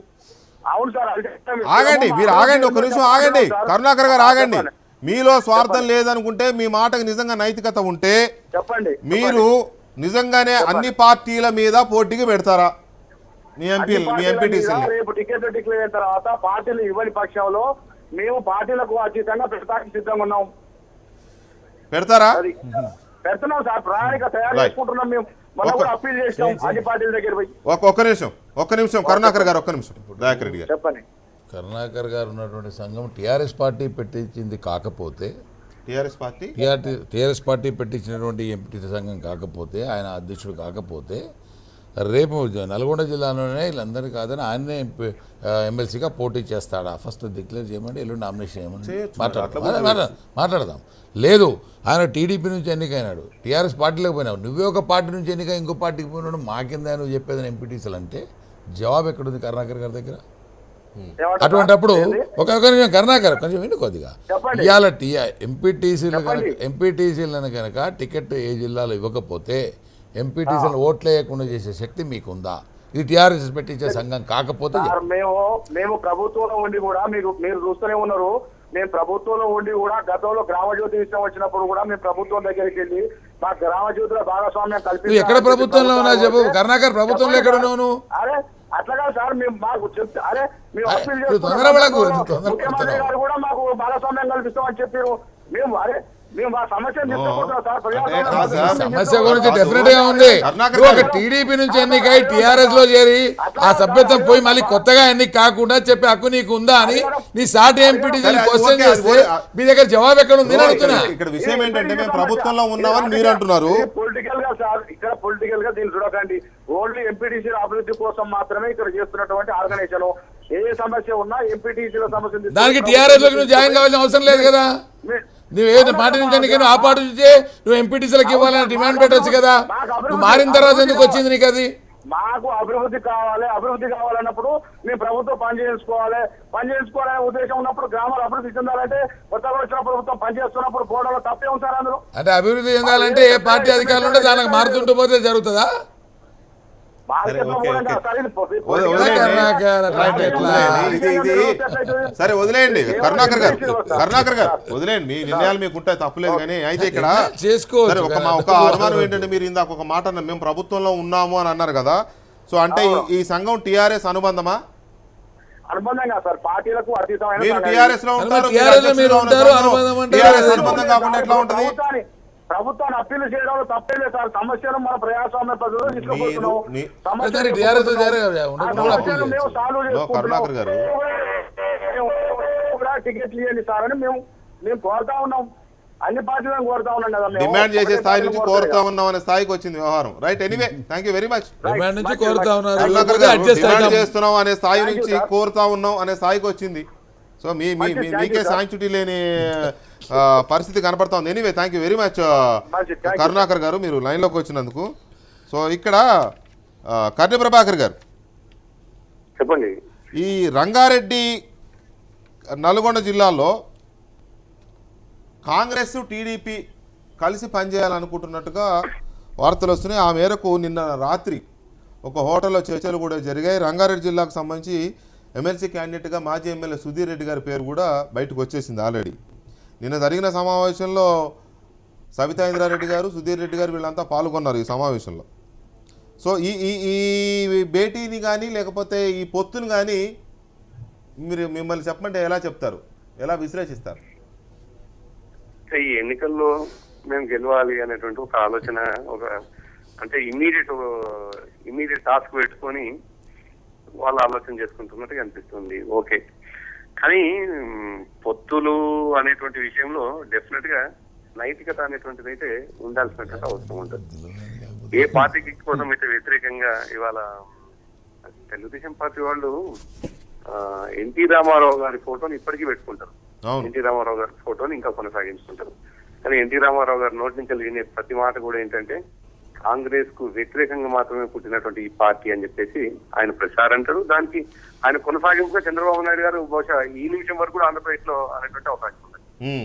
అవును సార్, అంటే ఆగండి, మీరు ఆగండి, ఒక్క నిమిషం ఆగండి. కరుణాకర్ గారు ఆగండి. చెప్పండి. మీలో స్వార్థం లేదనుకుంటే, మీ మాటకు నిజంగా నైతికత ఉంటే చెప్పండి. మీరు నిజంగానే అన్ని పార్టీల మీద పోటీకి పెడతారా మీ ఎంపీటీసీని? రేపు టికెట్లు డిక్లేర్ అయిన తర్వాత పార్టీలు ఇవ్వని పక్షంలో మేము పార్టీలకు అతీతంగా పెట్టడానికి సిద్ధంగా ఉన్నాం. పెడతారా? అది పెడుతున్నాం సార్, ప్రణాళిక తయారు Right. చేసుకుంటున్నాం. మేము మనం కూడా అప్పీల్ చేసినాం అన్ని పార్టీల దగ్గర పోయి. ఒక్క నిమిషం కరుణాకర్ గారు, ఒక్క నిమిషం దయాకర్ రెడ్డి గారు. చెప్పండి. కరుణాకర్ గారు ఉన్నటువంటి సంఘం టీఆర్ఎస్ పార్టీ పెట్టించింది కాకపోతే, టీఆర్ఎస్ పార్టీ పెట్టించినటువంటి ఎంపీ సంఘం కాకపోతే, ఆయన అధ్యక్షుడు కాకపోతే, రేపు నల్గొండ జిల్లాలోనే వీళ్ళందరినీ కాదని ఆయనే ఎమ్మెల్సీగా పోటీ చేస్తాడా? ఫస్ట్ డిక్లేర్ చేయమండి, ఎల్లుండి నామినేషన్ చేయమని మాట్లాడదాం. లేదు, ఆయన టీడీపీ నుంచి ఎన్నికైనాడు, టీఆర్ఎస్ పార్టీలోకి పోయినావు, నువ్వే ఒక పార్టీ నుంచి ఎన్నిక ఇంకో పార్టీకి పోయినాడు, మాకిందా నువ్వు చెప్పేదని ఎంపీటీసీలు అంటే జవాబు ఎక్కడుంది కరుణాకర్ గారి దగ్గర? అటువంటిప్పుడు ఒక నిమిషం కరుణాకర్ కొంచెం విను కొద్దిగా. ఇవాళ ఎంపీటీసీలను కనుక టికెట్ ఏ జిల్లాలో ఇవ్వకపోతే ఎంపీటీసీలను ఓట్లు వేయకుండా చేసే శక్తి మీకుందా? ఇది టీఆర్ఎస్ పెట్టించే సంఘం కాకపోతే సార్, మేము ప్రభుత్వంలో ఉండి కూడా మీరు చూస్తూనే ఉన్నారు. మేము ప్రభుత్వంలో ఉండి కూడా గతంలో గ్రామజ్యోతి విషయం వచ్చినప్పుడు కూడా మేము ప్రభుత్వం దగ్గరికి వెళ్ళి మా గ్రామజ్యోతిలో భాగస్వామ్యం నువ్వు ఎక్కడ ప్రభుత్వంలో ఉన్నావు చెప్పు కరుణాకర్, ప్రభుత్వంలో ఎక్కడ ఉన్నావు నువ్వు? అరే అట్లా కాదు సార్, మేము మాకు చెప్తే అరే మేము అప్పీల్ నువ్వు చేస్తున్నాం. తొందరపడకు, ముఖ్యమంత్రి గారు కూడా మాకు భాగస్వామ్యం కల్పిస్తామని చెప్పారు. మేము ఆ సమస్యను చెప్పుకుంటున్నాం సార్. కాదు సార్, సమస్య గురించి డెఫినెట్ గా ఉంది. నువ్వు ఒక టీడీపీ నుంచి ఎన్నికై టీఆర్ఎస్ లో చేరి ఆ సభ్యత్వం పోయి మళ్ళీ కొత్తగా ఎన్నిక కాకుండా చెప్పే హక్కు నీకు ఉందా అని నీ సాటి ఎంపీటీసీ క్వశ్చన్ చేస్తే మీ దగ్గర జవాబు ఎక్కడ ఉంది అని అడుగుతున్నా. ఇక్కడ విషయం ఏంటంటే మేము ప్రభుత్వంలో ఉన్నామని మీరు అంటున్నారు. పొలిటికల్ గా సార్, ఇక్కడ పొలిటికల్ గా దీన్ని చూడకండి. ఓన్లీ ఎంపీటీసీ అభివృద్ధి కోసం మాత్రమే ఇక్కడ చేస్తున్నటువంటి ఆర్గనైజేషన్. ఏ సమస్య ఉన్నా ఎంపీటీసీల సమస్య దానికి టీఆర్ఎస్ లోకి నువ్వు జాయిన్ కావాల్సిన అవసరం లేదు కదా. నువ్వు ఏదో పార్టీ నుంచి ఎన్నికైనా ఆ పార్టీ నుంచే నువ్వు ఎంపీటీసీలకు ఇవ్వాలని డిమాండ్ పెట్టవచ్చు కదా. నువ్వు మారిన తర్వాత ఎందుకు వచ్చింది నీకు అది? మాకు అభివృద్ధి కావాలన్నప్పుడు మేము ప్రభుత్వం పనిచేసుకోవాలనే ఉద్దేశం ఉన్నప్పుడు గ్రామాలు అభివృద్ధి చెందాలంటే కొత్తగా వచ్చిన ప్రభుత్వం పనిచేస్తున్నప్పుడు పోవడంలో తప్పే ఉంది సార్. అందులో అంటే అభివృద్ధి చెందాలంటే ఏ పార్టీ అధికారులు ఉంటే దానికి మారుతుంటూ పోతే జరుగుతుందా? సరే వదిలేయండి కరుణాకర్ గారు వదిలేయండి, మీ నిర్ణయాలు మీకు ఉంటాయి, తప్పులేదు. కానీ అయితే ఇక్కడ సరే ఒక అనుమానం ఏంటంటే, మీరు ఇందాక ఒక మాట అన్నారు, మేము ప్రభుత్వంలో ఉన్నాము అని అన్నారు కదా. సో అంటే ఈ సంఘం టీఆర్ఎస్ అనుబంధమా? అనుబంధంగా సార్, పార్టీలకు అతీతమైన మీరు టీఆర్ఎస్ లో ఉంటారు, అనుబంధం కాకుండా ఎట్లా ఉంటుంది? ప్రభుత్వాన్ని అప్పీల్ చేయడంలో తప్పేలే సార్. సమస్యను మన ప్రజాస్వామ్య పద్ధతిలో తీసుకుపోతున్నాం. కరుణాకర్ గారు కూడా టికెట్లు ఇవ్వండి సార్ అని మేము కోరుతా ఉన్నాం. అన్ని పార్టీలను కోరుతా ఉన్నాం కదా. డిమాండ్ చేసే స్థాయి నుంచి కోరుతా ఉన్నాం అనే స్థాయికి వచ్చింది వ్యవహారం. Right, anyway thank you very much. Demand చేస్తున్నాం అనే స్థాయి నుంచి కోరుతా ఉన్నాం అనే స్థాయికి వచ్చింది. సో మీకే సాంక్చుటీ లేని పరిస్థితి కనపడతా ఉంది. Anyway thank you very much Karunakar గారు, మీరు లైన్లోకి వచ్చినందుకు. సో ఇక్కడ కర్ణి ప్రభాకర్ గారు చెప్పండి. ఈ రంగారెడ్డి నల్గొండ జిల్లాలో కాంగ్రెస్ టీడీపీ కలిసి పనిచేయాలనుకుంటున్నట్టుగా వార్తలు వస్తున్నాయి. ఆ మేరకు నిన్న రాత్రి ఒక హోటల్లో చర్చలు కూడా జరిగాయి. రంగారెడ్డి జిల్లాకు సంబంధించి ఎమ్మెల్సీ క్యాండిడేట్గా మాజీ ఎమ్మెల్యే సుధీర్ రెడ్డి గారి పేరు కూడా బయటకు వచ్చేసింది ఆల్రెడీ. నిన్న జరిగిన సమావేశంలో సబితా ఇంద్రారెడ్డి గారు, సుధీర్ రెడ్డి గారు వీళ్ళంతా పాల్గొన్నారు ఈ సమావేశంలో. సో ఈ భేటీని కానీ లేకపోతే ఈ పొత్తుని కానీ మిమ్మల్ని చెప్పమంటే ఎలా చెప్తారు, ఎలా విశ్లేషిస్తారు? ఈ ఎన్నికల్లో మేము గెలవాలి అనేటువంటి ఒక ఆలోచన, ఒక అంటే ఇమ్మీడియట్ టాస్క్ పెట్టుకొని వాళ్ళు ఆలోచన చేసుకుంటున్నట్టుగా అనిపిస్తుంది. ఓకే, కానీ పొత్తులు అనేటువంటి విషయంలో డెఫినెట్ గా నైతికత అనేటువంటిది అయితే ఉండాల్సినటువంటి అవసరం ఉంటుంది. ఏ పార్టీకి కోసం అయితే వ్యతిరేకంగా ఇవాళ తెలుగుదేశం పార్టీ వాళ్ళు ఎన్టీ రామారావు గారి ఫోటోని ఇప్పటికీ పెట్టుకుంటారు. అవును. ఎన్టీ రామారావు గారి ఫోటోని ఇంకా కొనసాగించుకుంటారు. కానీ ఎన్టీ రామారావు గారి నోటి నుంచి వినే ప్రతి మాట కూడా ఏంటంటే కాంగ్రెస్ కు వ్యతిరేకంగా మాత్రమే పుట్టినటువంటి ఈ పార్టీ అని చెప్పేసి ఆయన ప్రచారం అంటారు. దానికి ఆయన కొనసాగింపుగా చంద్రబాబు నాయుడు గారు బహుశా ఈ నిమిషం వరకు కూడా ఆంధ్రప్రదేశ్ లో అనేటువంటి అవకాశం ఉంది.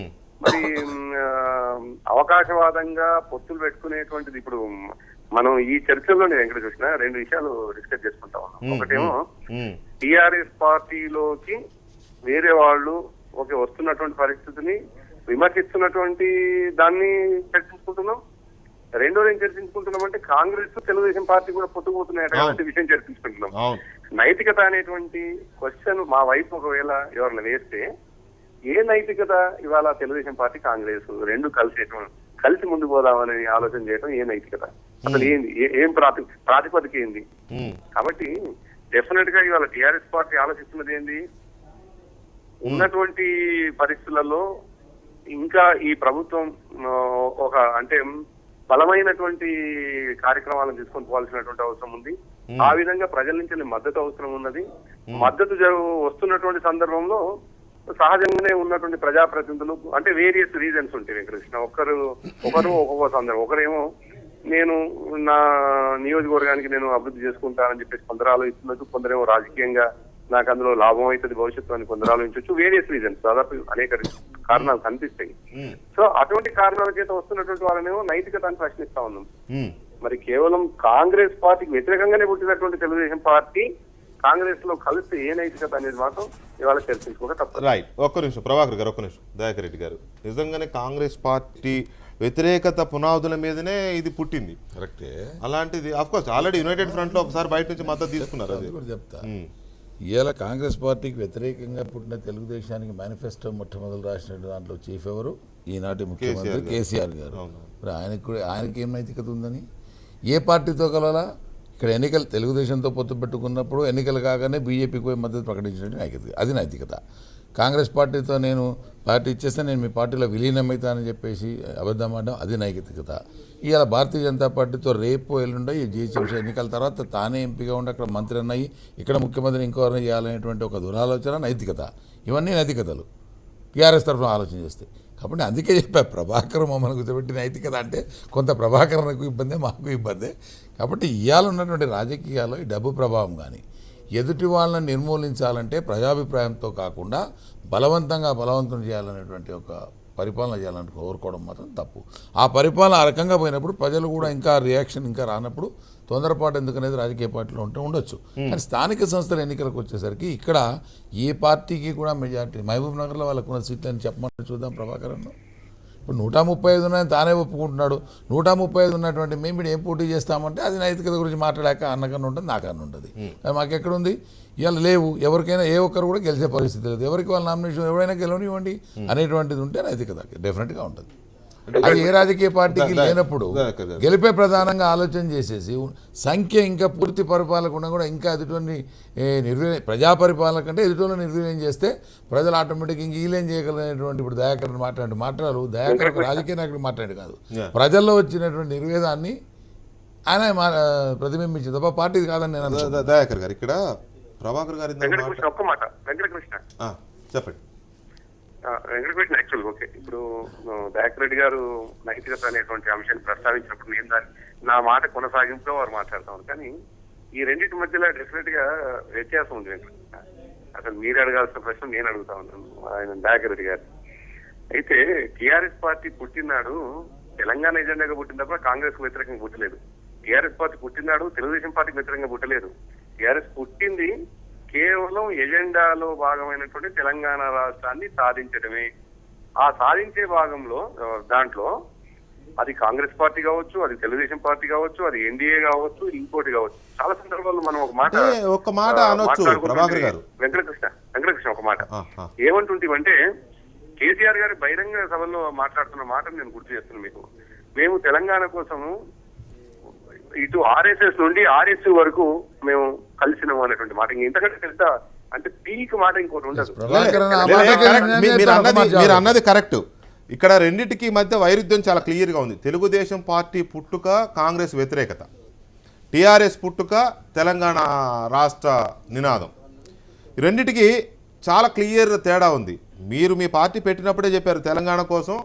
మరి అవకాశవాదంగా పొత్తులు పెట్టుకునేటువంటిది ఇప్పుడు మనం ఈ చర్చల్లోనే వెంకట చూసిన రెండు విషయాలు డిస్కస్ చేసుకుంటా ఉన్నాం. ఒకటేమో టిఆర్ఎస్ పార్టీలోకి వేరే వాళ్ళు వస్తున్నటువంటి పరిస్థితిని విమర్శిస్తున్నటువంటి దాన్ని చర్చించుకుంటున్నాం. రెండోది ఏం చర్చించుకుంటున్నాం అంటే కాంగ్రెస్ తెలుగుదేశం పార్టీ కూడా పొత్తుకుపోతున్నాయి విషయం చర్చించుకుంటున్నాం. నైతికత అనేటువంటి క్వశ్చన్ మా వైపు ఒకవేళ ఎవరైనా వేస్తే ఏ నైతికత ఇవాళ తెలుగుదేశం పార్టీ కాంగ్రెస్ రెండు కలిసి ముందుకు పోదామని ఆలోచన చేయడం ఏ నైతికత, అసలు ఏంది, ఏం ప్రాతిపదిక ఏంది? కాబట్టి డెఫినెట్ గా ఇవాళ టిఆర్ఎస్ పార్టీ ఆలోచిస్తున్నది ఏంది, ఉన్నటువంటి పరిస్థితులలో ఇంకా ఈ ప్రభుత్వం ఒక అంటే బలమైనటువంటి కార్యక్రమాలను తీసుకొని పోవాల్సినటువంటి అవసరం ఉంది. ఆ విధంగా ప్రజల నుంచి మద్దతు అవసరం ఉన్నది. మద్దతు వస్తున్నటువంటి సందర్భంలో సహజంగానే ఉన్నటువంటి ప్రజాప్రతినిధులు అంటే వేరియస్ రీజన్స్ ఉంటాయి వెంకటకృష్ణ. ఒకరు ఒక్కొక్క సందర్భం, ఒకరేమో నేను నా నియోజకవర్గానికి నేను అభివృద్ధి చేసుకుంటానని చెప్పేసి కొందరు ఆలోచిస్తున్నట్టు, కొందరేమో రాజకీయంగా నాకు అందులో లాభం అవుతుంది భవిష్యత్తు అని కొందరు ఆలోచించవచ్చు. వేరియస్ రీజన్స్, దాదాపు అనేక కారణాలు కనిపిస్తాయి. సో అటువంటి కారణాల చేత వస్తున్నటువంటి వాళ్ళనేమో నైతికతను ప్రశ్నిస్తా ఉన్నాం. మరి కేవలం కాంగ్రెస్ పార్టీకి వ్యతిరేకంగానే పుట్టినటువంటి తెలుగుదేశం పార్టీ కాంగ్రెస్ లో కలిస్తే ఏ నైతికత అనేది మాత్రం ఇవాళ చర్చించుకోక తప్పదు. రైట్. ఒక్క నిమిషం ప్రభాకర్ గారు, ఒక్క నిమిషం. దయాకర్ రెడ్డి గారు, నిజంగానే కాంగ్రెస్ పార్టీ వ్యతిరేకత పునాదుల మీదనే ఇది పుట్టింది. కరెక్టే. అలాంటిది ఆఫ్కోర్స్ ఆల్రెడీ యునైటెడ్ ఫ్రంట్ లో ఒకసారి బయట నుంచి మద్దతు తీసుకున్నారు. అది కూడా చెప్తా. ఇవాళ కాంగ్రెస్ పార్టీకి వ్యతిరేకంగా పుట్టిన తెలుగుదేశానికి మేనిఫెస్టో మొట్టమొదలు రాసిన దాంట్లో చీఫ్ ఎవరు? ఈనాటి ముఖ్యమంత్రి కేసీఆర్ గారు. మరి ఆయనకి ఏం నైతికత ఉందని? ఏ పార్టీతో కలవాలా? ఇక్కడ ఎన్నికలు తెలుగుదేశంతో పొత్తు పెట్టుకున్నప్పుడు ఎన్నికలు కాగానే బీజేపీకి పోయి మద్దతు ప్రకటించినట్టు నైతికత, అది నైతికత. కాంగ్రెస్ పార్టీతో నేను పార్టీ ఇచ్చేస్తే నేను మీ పార్టీలో విలీనమవుతానని చెప్పేసి అబద్ధం ఆడడం, అది నైతికత. ఇవాళ భారతీయ జనతా పార్టీతో రేపు ఎల్లుండే ఈ జీహెచ్ఎంసీ ఎన్నికల తర్వాత తానే ఎంపీగా ఉండి అక్కడ మంత్రి అన్నాయి, ఇక్కడ ముఖ్యమంత్రిని ఇంకోరిని చేయాలనేటువంటి ఒక దురాలోచన నైతికత. ఇవన్నీ నైతికతలు టీఆర్ఎస్ తరఫున ఆలోచన చేస్తే. కాబట్టి అందుకే చెప్పా, ప్రభాకర్ మమ్మల్ని కూర్చోబెట్టి నైతికత అంటే కొంత ప్రభాకర్కు ఇబ్బందే, మాకు ఇబ్బందే. కాబట్టి ఇవాళ ఉన్నటువంటి రాజకీయాల్లో ఈ డబ్బు ప్రభావం కానీ ఎదుటి వాళ్ళని నిర్మూలించాలంటే ప్రజాభిప్రాయంతో కాకుండా బలవంతం చేయాలనేటువంటి ఒక పరిపాలన చేయాలని కోరుకోవడం మాత్రం తప్పు. ఆ పరిపాలన ఆ రకంగా పోయినప్పుడు ప్రజలు కూడా ఇంకా రియాక్షన్ ఇంకా రానప్పుడు తొందరపాటు ఎందుకనేది రాజకీయ పార్టీలో ఉండొచ్చు. కానీ స్థానిక సంస్థల ఎన్నికలకు వచ్చేసరికి ఇక్కడ ఏ పార్టీకి కూడా మెజార్టీ, మహబూబ్ నగర్లో వాళ్ళకు ఉన్న సీట్లని చెప్పమని చూద్దాం. ప్రభాకర్ ఇప్పుడు 135 ఉన్నాయని తానే ఒప్పుకుంటున్నాడు. 135 ఉన్నటువంటి మేము ఏం పోటీ చేస్తామంటే అది నైతికత గురించి మాట్లాడాక అన్నకన్నా ఉంటుంది, నాకన్నా ఉంటుంది. అది మాకెక్కడుంది? ఇవాళ లేవు. ఎవరికైనా ఏ ఒక్కరు కూడా గెలిచే పరిస్థితి లేదు. ఎవరికి వాళ్ళ నామినేషన్ ఎవరైనా గెలవనివ్వండి అనేటువంటిది ఉంటే నైతికత డెఫినెట్గా ఉంటుంది. అది ఏ రాజకీయ పార్టీకి లేనప్పుడు గెలిపే ప్రధానంగా ఆలోచన చేసేసి సంఖ్య ఇంకా పూర్తి పరిపాలకుండా కూడా ఇంకా ఎదుటి ప్రజా పరిపాలన కంటే ఎదుటిలో నిర్వీర్యం చేస్తే ప్రజలు ఆటోమేటిక్ ఇంక వీలేం చేయగలిగినటువంటి ఇప్పుడు దయాకర్ మాట్లాడు దయాకర్ రాజకీయ నాయకుడు మాట్లాడు కాదు, ప్రజల్లో వచ్చినటువంటి నిర్వేదాన్ని ఆయన ప్రతిబింబించింది తప్ప పార్టీది కాదని నేను దయాకర్ గారు ఇక్కడ ప్రభాకర్ గారి ఒక్క మాట వెంకటకృష్ణ చెప్పండి. వెంకటకృష్ణ యాక్చువల్ ఓకే, ఇప్పుడు దయాకర్ రెడ్డి గారు నైతికత అనేటువంటి అంశాన్ని ప్రస్తావించినప్పుడు నేను నా మాట కొనసాగింపులో వారు మాట్లాడతాను. కానీ ఈ రెండింటి మధ్యలో డెఫినెట్ గా వ్యత్యాసం ఉంది వెంకటకృష్ణ. అసలు మీరు అడగాల్సిన ప్రశ్న నేను అడుగుతా ఉన్నాను ఆయన దయాకర్ రెడ్డి గారు. అయితే టీఆర్ఎస్ పార్టీ పుట్టినాడు తెలంగాణ ఎజెండాగా పుట్టిన తప్ప కాంగ్రెస్ కు వ్యతిరేకంగా పుట్టలేదు. టీఆర్ఎస్ పార్టీ పుట్టినాడు తెలుగుదేశం పార్టీకి వ్యతిరేకంగా పుట్టలేదు. టీఆర్ఎస్ పుట్టింది కేవలం ఎజెండాలో భాగమైనటువంటి తెలంగాణ రాష్ట్రాన్ని సాధించడమే. ఆ సాధించే భాగంలో దాంట్లో అది కాంగ్రెస్ పార్టీ కావచ్చు, అది తెలుగుదేశం పార్టీ కావచ్చు, అది ఎన్డీఏ కావచ్చు, ఇంకోటి కావచ్చు. చాలా సందర్భాల్లో మనం ఒక మాట వెంకటకృష్ణ ఒక మాట ఏమంటుంటామంటే కేసీఆర్ గారి బహిరంగ సభల్లో మాట్లాడుతున్న మాటను నేను గుర్తు చేస్తున్నాను మీకు. మేము తెలంగాణ కోసము ఇటు ఆర్ఎస్ఎస్ నుండి ఆర్ఎస్ వరకు మేము కలిసినాము అనేటువంటి మాట. ఇంతకంటే తెలుసా అంటే పీక్ మాట ఇంకోటి ఉండదు. మీరు అన్నది కరెక్ట్. ఇక్కడ రెండింటికి మధ్య వైరుధ్యం చాలా క్లియర్గా ఉంది. తెలుగుదేశం పార్టీ పుట్టుక కాంగ్రెస్ వ్యతిరేకత, టీఆర్ఎస్ పుట్టుక, తెలంగాణ రాష్ట్ర నినాదం, ఈ రెండిటికి చాలా క్లియర్ తేడా ఉంది. మీరు మీ పార్టీ పెట్టినప్పుడే చెప్పారు తెలంగాణ కోసం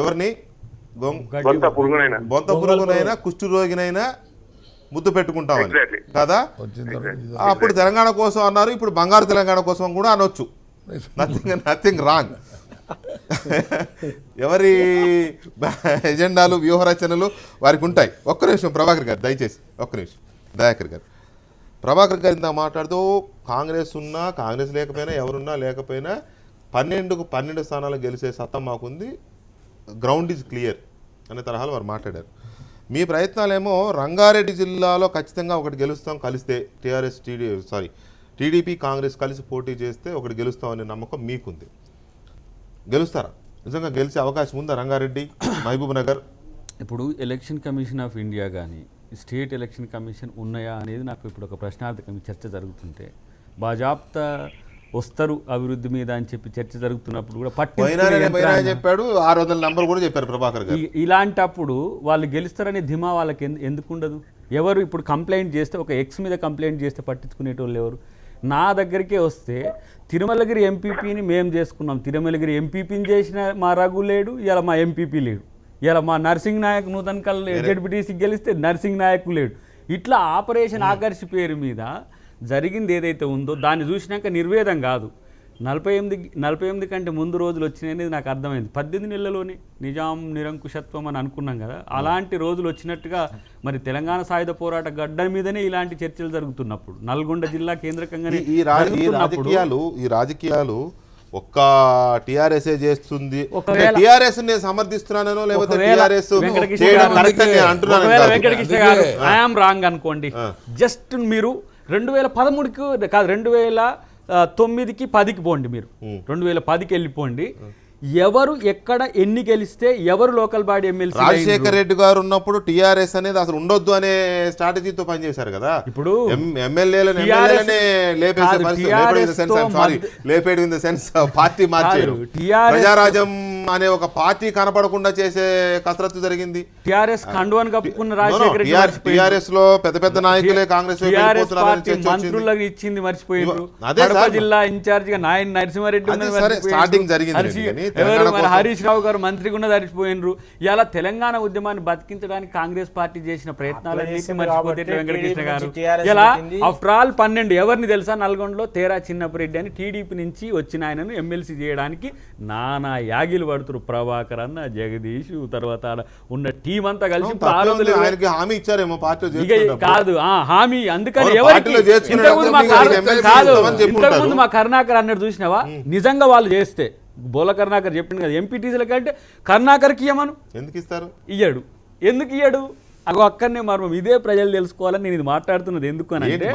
ఎవరిని కొంత పురుగునైనా బొంత పురుగునైనా కుష్టు రోగినైనా ముద్దు పెట్టుకుంటామని Exactly. కదా. వచ్చిన తర్వాత అప్పుడు తెలంగాణ కోసం అన్నారు, ఇప్పుడు బంగారు తెలంగాణ కోసం కూడా అనొచ్చు. Nothing wrong. ఎవరి ఎజెండాలు వ్యూహరచనలు వారికి ఉంటాయి. ఒక్క నిమిషం ప్రభాకర్ గారు, దయచేసి ఒక్క నిమిషం. దయాకర్ గారు, ప్రభాకర్ గారు ఇంత మాట్లాడుతూ కాంగ్రెస్ ఉన్నా కాంగ్రెస్ లేకపోయినా ఎవరున్నా లేకపోయినా 12కు 12 స్థానాలు గెలిచే సత్తా మాకుంది, గ్రౌండ్ ఈజ్ క్లియర్ అనే తరహాలో వారు మాట్లాడారు. మీ ప్రయత్నాలేమో రంగారెడ్డి జిల్లాలో ఖచ్చితంగా ఒకటి గెలుస్తాం కలిస్తే, టీడీపీ కాంగ్రెస్ కలిసి పోటీ చేస్తే ఒకటి గెలుస్తామనే నమ్మకం మీకుంది. గెలుస్తారా? నిజంగా గెలిచే అవకాశం ఉందా రంగారెడ్డి, మహబూబ్ నగర్? ఇప్పుడు ఎలక్షన్ కమిషన్ ఆఫ్ ఇండియా కానీ స్టేట్ ఎలక్షన్ కమిషన్ ఉన్నాయా అనేది నాకు ఇప్పుడు ఒక ప్రశ్నార్థకం చర్చ జరుగుతుంటే, బాజాప్తా వస్తారు అభివృద్ధి మీద అని చెప్పి చర్చ జరుగుతున్నప్పుడు కూడా చెప్పాడు 600 నంబర్ కూడా చెప్పారు ప్రభాకర్ గారు. ఇలాంటప్పుడు వాళ్ళు గెలుస్తారనే ధీమా వాళ్ళకి ఎందుకు ఉండదు? ఎవరు ఇప్పుడు కంప్లైంట్ చేస్తే, ఒక ఎక్స్ మీద కంప్లైంట్ చేస్తే పట్టించుకునేటోళ్ళు ఎవరు? నా దగ్గరికే వస్తే తిరుమలగిరి ఎంపీపీని మేము చేసుకున్నాం, తిరుమలగిరి ఎంపీపీని చేసిన మా రఘు లేడు, ఇలా మా ఎంపీపీ లేడు, ఇలా మా నర్సింగ్ నాయక్ నూతన్ కల్ జడ్పీటీసీకి గెలిస్తే నర్సింగ్ నాయక్ లేడు. ఇట్లా ఆపరేషన్ ఆకర్షి పేరు మీద జరిగింది ఏదైతే ఉందో దాన్ని చూసినాక నిర్వేదం కాదు. 48 కంటే ముందు రోజులు వచ్చినాయనేది నాకు అర్థమైంది. 18 నెలల్లోనే నిజాం నిరంకుశత్వం అని అనుకున్నాం కదా, అలాంటి రోజులు వచ్చినట్టుగా మరి తెలంగాణ సాయుధ పోరాట గడ్డ మీదనే ఇలాంటి చర్చలు జరుగుతున్నప్పుడు, నల్గొండ జిల్లా కేంద్రకంగానే ఈ రాజకీయాలు ఒక్క టిఆర్ఎస్ చేస్తుంది. టిఆర్ఎస్ నేను సమర్థిస్తున్నానో లేకపోతే టిఆర్ఎస్ వెంకటకృష్ణ గారు ఐఎమ్ రాంగ్ అనుకోండి. జస్ట్ మీరు 2013కి కాదు, 2009కి 10కి పోండి, మీరు 2010కి వెళ్ళిపోండి. ఎవరు ఎక్కడ ఎన్ని గెలిస్తే ఎవరు local body MLC. Rajasekhar Reddy గారు ఉన్నప్పుడు టిఆర్ఎస్ అనేది అసలు ఉండొద్దు అనే స్ట్రాటజీతో పనిచేశారు కదా. ఇప్పుడు పార్టీ మార్చారు, ప్రజారాజ్యం అనే ఒక పార్టీ కనపడకుండా చేసే కసరత్తు జరిగింది. టిఆర్ఎస్ కండువాను కప్పుకున్న రాజశేఖర్ టిఆర్ఎస్ లో పెద్ద నాయకులే కాంగ్రెస్ మంత్రులకు ఇచ్చింది మర్చిపోయారు. జిల్లా ఇన్ఛార్జ్ గా నాయన నరసింహారెడ్డి స్టార్టింగ్ జరిగింది. హరీష్ రావు గారు మంత్రిగా ఉన్న తడిచిపోయినరు. ఇలా తెలంగాణ ఉద్యమాన్ని బతికించడానికి కాంగ్రెస్ పార్టీ చేసిన ప్రయత్నాలన్నింటినీ మర్చిపోతే వెంకటకృష్ణ గారు ఇలా ఆఫ్టర్ ఆల్ 12 ఎవరిని తెలుసా, నల్గొండలో తేరా చిన్నపరెడ్డి అని టీడీపీ నుంచి వచ్చిన ఆయనను ఎమ్మెల్సీ చేయడానికి నానా యాగిలు పడుతురు. ప్రభాకర్ అన్న, జగదీష్, తర్వాత ఉన్న టీం అంతా కలిసి హామీ ఇచ్చారేమో పార్టీ కాదు హామీ. అందుకని ఎవరికి ఇంతకుముందు మా కరుణాకర్ అన్నట్టు చూసినావా, నిజంగా వాళ్ళు చేస్తే బోల కరుణాకర్ చెప్పింది కదా, ఎంపీటీసీల కంటే కరుణాకర్కి ఇయ్యమను, ఎందుకు ఇస్తారు? ఇయ్యడు. ఎందుకు ఇయ్యడు? అక్కడనే మర్మం. ఇదే ప్రజలు తెలుసుకోవాలని నేను ఇది మాట్లాడుతున్నది. ఎందుకు అని అంటే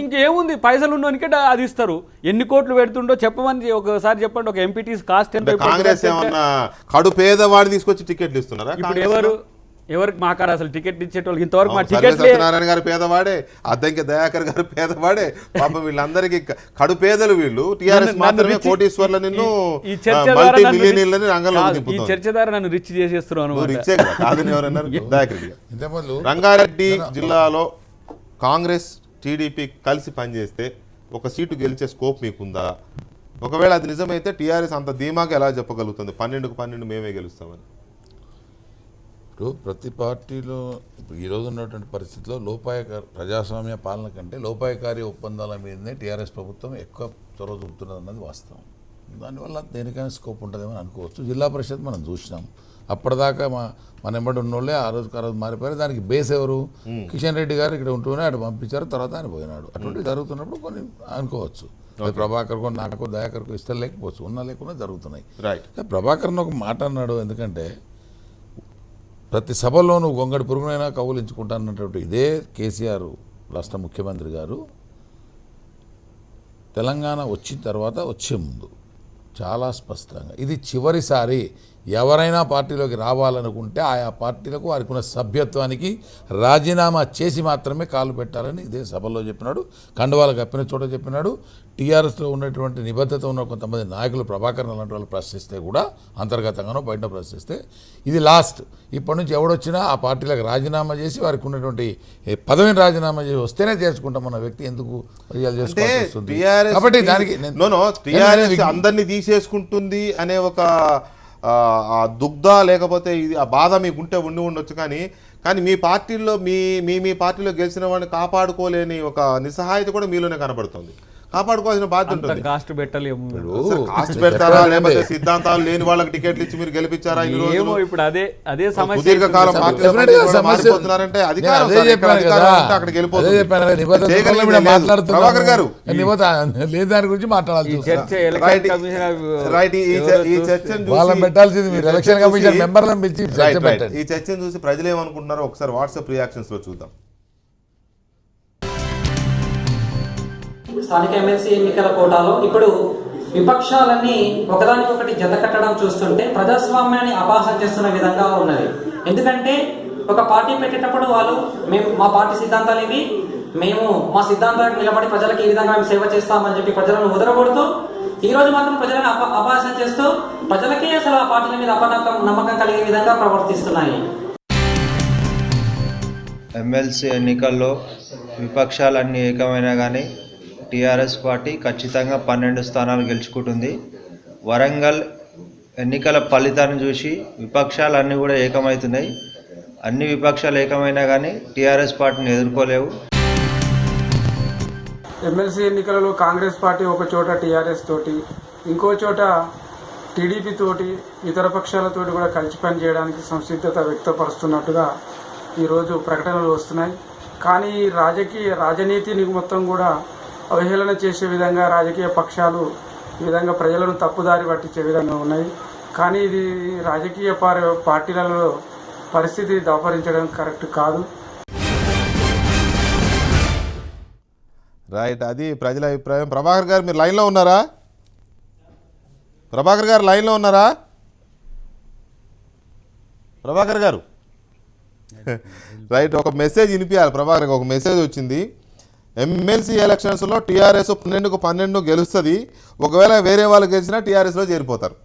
ఇంకేముంది, పైసలు ఉన్నోనికే అది ఇస్తారు. ఎన్ని కోట్లు పెడుతుండో చెప్పమని ఒకసారి చెప్పండి. ఒక ఎంపీటీసీ కాస్ట్ ఎంత? కాంగ్రెస్ ఏమన్నా కడు పేదవాడు తీసుకొచ్చి టికెట్లు ఇస్తున్నారా? ఇప్పుడు ఎవరికి మా కాడ అసలు టికెట్ ఇచ్చేటోళ్ళకి ఇంతవరకు మా టికెట్ సత్యనారాయణ గారు పేదవాడే, అద్దంకి దయాకర్ గారు పేదవాడే. పాపం వీళ్ళందరికీ కడు పేదలు వీళ్ళు. టిఆర్ఎస్ మాత్రమే కోటీశ్వర్ల నిన్ను ఈ చర్చ ద్వారా నన్ను రిచ్ చేసేస్తున్నాను. రంగారెడ్డి జిల్లాలో కాంగ్రెస్ టీడీపీ కలిసి పనిచేస్తే ఒక సీటు గెలిచే స్కోప్ మీకుందా? ఒకవేళ అది నిజమైతే టీఆర్ఎస్ అంత ధీమాగా ఎలా చెప్పగలుగుతుంది 12కు 12 మేమే గెలుస్తామని? ఇప్పుడు ప్రతి పార్టీలో ఈరోజు ఉన్నటువంటి పరిస్థితిలో ప్రజాస్వామ్య పాలన కంటే లోపాయకారి ఒప్పందాల మీదనే టీఆర్ఎస్ ప్రభుత్వం ఎక్కువ చొరవ చూపుతున్నది అన్నది వాస్తవం. దానివల్ల దేనికైనా స్కోప్ ఉంటుందేమని అనుకోవచ్చు. జిల్లా పరిషత్ మనం చూసినాం. అప్పటిదాకా మన ఎంబడి ఉన్నోళ్ళే ఆ రోజు మారిపోయారు. దానికి బేస్ ఎవరు? కిషన్ రెడ్డి గారు ఇక్కడ ఉంటూనే అటు పంపించారు, తర్వాత ఆయన పోయినాడు. అటువంటి జరుగుతున్నప్పుడు కొన్ని అనుకోవచ్చు. ప్రభాకర్కు, నాకు, దయాకర్కు ఇష్టం లేకపోవచ్చు, ఉన్నా లేకుండా జరుగుతున్నాయి. ప్రభాకర్ని ఒక మాట అన్నాడు, ఎందుకంటే ప్రతి సభలో నువ్వు గొంగడి పురుగునైనా కౌలించుకుంటానన్నటువంటి ఇదే కేసీఆర్ రాష్ట్ర ముఖ్యమంత్రి గారు తెలంగాణ వచ్చిన తర్వాత వచ్చే ముందు చాలా స్పష్టంగా ఇది చివరిసారి ఎవరైనా పార్టీలోకి రావాలనుకుంటే ఆయా పార్టీలకు వారికి ఉన్న సభ్యత్వానికి రాజీనామా చేసి మాత్రమే కాలు పెట్టాలని ఇదే సభలో చెప్పినాడు. కండువాలు కప్పిన చోట చెప్పినాడు. టీఆర్ఎస్లో ఉన్నటువంటి నిబద్ధత ఉన్న కొంతమంది నాయకులు ప్రభాకర్ అలాంటి వాళ్ళు ప్రశ్నిస్తే కూడా అంతర్గతంగానో బయట ప్రశ్నిస్తే ఇది లాస్ట్. ఇప్పటి నుంచి ఎవడొచ్చినా ఆ పార్టీలకు రాజీనామా చేసి వారికి ఉన్నటువంటి పదవిని రాజీనామా చేసి వస్తేనే చేసుకుంటామన్న వ్యక్తి ఎందుకు చేసుకోవాల్సి వస్తుంది? కాబట్టి దానికి టీఆర్ఎస్ అందరినీ తీసేసుకుంటుంది అనే ఒక ఆ దుగ్ధ లేకపోతే ఇది ఆ బాధ మీకుంటే ఉండొచ్చు, కానీ మీ పార్టీలో మీ పార్టీలో గెలిచిన వాడిని కాపాడుకోలేని ఒక నిస్సహాయత కూడా మీలోనే కనబడుతుంది. కాపాడుకోవాల్సిన బాధ్యత ఉంటుంది. కాస్ట్ పెట్టలేము, కాస్ట్ పెడతారా లేకపోతే సిద్ధాంతాలు లేని వాళ్ళకి టికెట్లు ఇచ్చి మీరు గెలిపించారా? ఇప్పుడు అదే సమస్య. దీర్ఘకాలం మారిపోతున్నారంటే అధికారం అక్కడికి వెళ్ళిపోతుంది. ప్రభాకర్ గారు దాని గురించి మాట్లాడాలి. ఈ చర్చను చూసి ప్రజలు ఏమనుకుంటున్నారో ఒకసారి వాట్సాప్ రియాక్షన్స్ లో చూద్దాం. స్థానిక ఎమ్మెల్సీ ఎన్నికల కోటాలో ఇప్పుడు విపక్షాలన్నీ ఒకదానికొకటి జత కట్టడం చూస్తుంటే ప్రజాస్వామ్యాన్ని అపహాస్యం చేస్తున్న విధంగా ఉన్నది. ఎందుకంటే ఒక పార్టీ పెట్టేటప్పుడు వాళ్ళు మేము మా పార్టీ సిద్ధాంతాలు ఇవి, మేము మా సిద్ధాంతాలకు నిలబడి ప్రజలకు ఈ విధంగా మేము సేవ చేస్తామని చెప్పి ప్రజలను ఉదరగొడుతూ ఈ రోజు మాత్రం ప్రజలను అపహాస్యం చేస్తూ ప్రజలకే అసలు ఆ పార్టీల మీద నమ్మకం కలిగే విధంగా ప్రవర్తిస్తున్నాయి. ఎమ్మెల్సీ ఎన్నికల్లో విపక్షాలన్నీ ఏకమైనా కానీ టీఆర్ఎస్ పార్టీ ఖచ్చితంగా 12 స్థానాలు గెలుచుకుంటుంది. వరంగల్ ఎన్నికల ఫలితాన్ని చూసి విపక్షాలన్నీ కూడా ఏకమవుతున్నాయి. అన్ని విపక్షాలు ఏకమైనా కానీ టీఆర్ఎస్ పార్టీని ఎదుర్కోలేవు. ఎమ్మెల్సీ ఎన్నికలలో కాంగ్రెస్ పార్టీ ఒక చోట టీఆర్ఎస్ తోటి, ఇంకో చోట టీడీపీ తోటి, ఇతర పక్షాలతోటి కూడా కలిసి పనిచేయడానికి సంసిద్ధత వ్యక్తపరుస్తున్నట్టుగా ఈరోజు ప్రకటనలు వస్తున్నాయి. కానీ రాజనీతిని మొత్తం కూడా అవహేళన చేసే విధంగా రాజకీయ పక్షాలు ఈ విధంగా ప్రజలను తప్పుదారి పట్టించే విధంగా ఉన్నాయి. కానీ ఇది రాజకీయ పార్టీలలో పరిస్థితి దాపరించడం కరెక్ట్ కాదు. రైట్, అది ప్రజల అభిప్రాయం. ప్రభాకర్ గారు మీరు లైన్లో ఉన్నారా? ప్రభాకర్ గారు లైన్లో ఉన్నారా? ప్రభాకర్ గారు రైట్, ఒక మెసేజ్ వినిపించాలి. ప్రభాకర్ గారు ఒక మెసేజ్ వచ్చింది. ఎమ్మెల్సీ ఎలక్షన్స్లో టీఆర్ఎస్ 12కు 12 గెలుస్తుంది. ఒకవేళ వేరే వాళ్ళు గెలిచినా టీఆర్ఎస్లో చేరిపోతారు.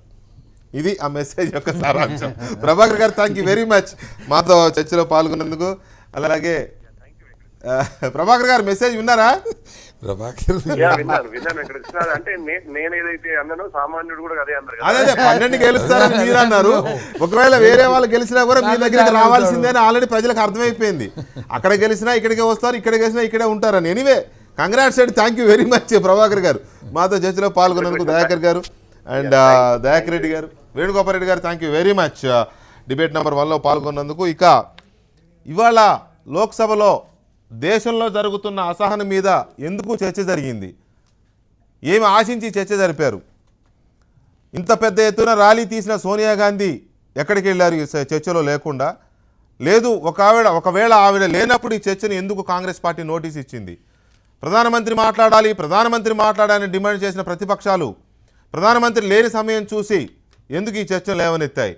ఇది ఆ మెసేజ్ యొక్క సారాంశం. ప్రభాకర్ గారు థ్యాంక్ యూ వెరీ మచ్ మాతో చర్చలో పాల్గొన్నందుకు. అలాగే ప్రభాకర్ గారు మెసేజ్ విన్నారా? అంటే నేను ఏదైతే అన్నానో సామాన్యుడు కూడా అదే అన్నారు. అదే 12 గెలుస్తారని మీరు అన్నారు. ఒకవేళ వేరే వాళ్ళు గెలిచినా కూడా మీ దగ్గరికి రావాల్సిందే అని ఆల్రెడీ ప్రజలకు అర్థమైపోయింది. అక్కడ గెలిచినా ఇక్కడికే వస్తారు, ఇక్కడ గెలిచినా ఇక్కడే ఉంటారని. Anyway congrats and thank you very much Prabhakar గారు మాతో చర్చలో పాల్గొన్నందుకు. దయాకర్ గారు అండ్ దయాకర్ రెడ్డి గారు, Venugopal Reddy garu thank you very much debate number 1లో పాల్గొన్నందుకు. ఇక ఇవాళ లోక్సభలో దేశంలో జరుగుతున్న అసహనం మీద ఎందుకు చర్చ జరిగింది, ఏమి ఆశించి చర్చ జరిపారు, ఇంత పెద్ద ఎత్తున ర్యాలీ తీసిన సోనియా గాంధీ ఎక్కడికి వెళ్ళారు ఈ చర్చలో లేకుండా? లేదు, ఒకవేళ ఆవిడ లేనప్పుడు ఈ చర్చను ఎందుకు కాంగ్రెస్ పార్టీ నోటీస్ ఇచ్చింది? ప్రధానమంత్రి మాట్లాడాలని డిమాండ్ చేసిన ప్రతిపక్షాలు ప్రధానమంత్రి లేని సమయం చూసి ఎందుకు ఈ చర్చను లేవనెత్తాయి?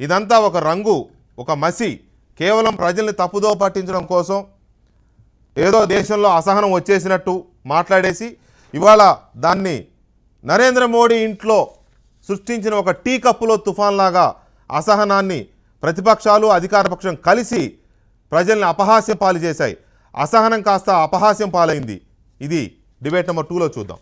ఇదంతా ఒక రంగు, ఒక మసి, కేవలం ప్రజల్ని తప్పుదో పట్టించడం కోసం ఏదో దేశంలో అసహనం వచ్చేసినట్టు మాట్లాడేసి ఇవాళ దాన్ని నరేంద్ర మోడీ ఇంట్లో సృష్టించిన ఒక టీ కప్పులో తుఫాన్లాగా అసహనాన్ని ప్రతిపక్షాలు అధికారపక్షం కలిసి ప్రజల్ని అపహాస్యం పాలు చేశాయి. అసహనం కాస్త అపహాస్యం పాలైంది. ఇది డిబేట్ నెంబర్ 2లో చూద్దాం.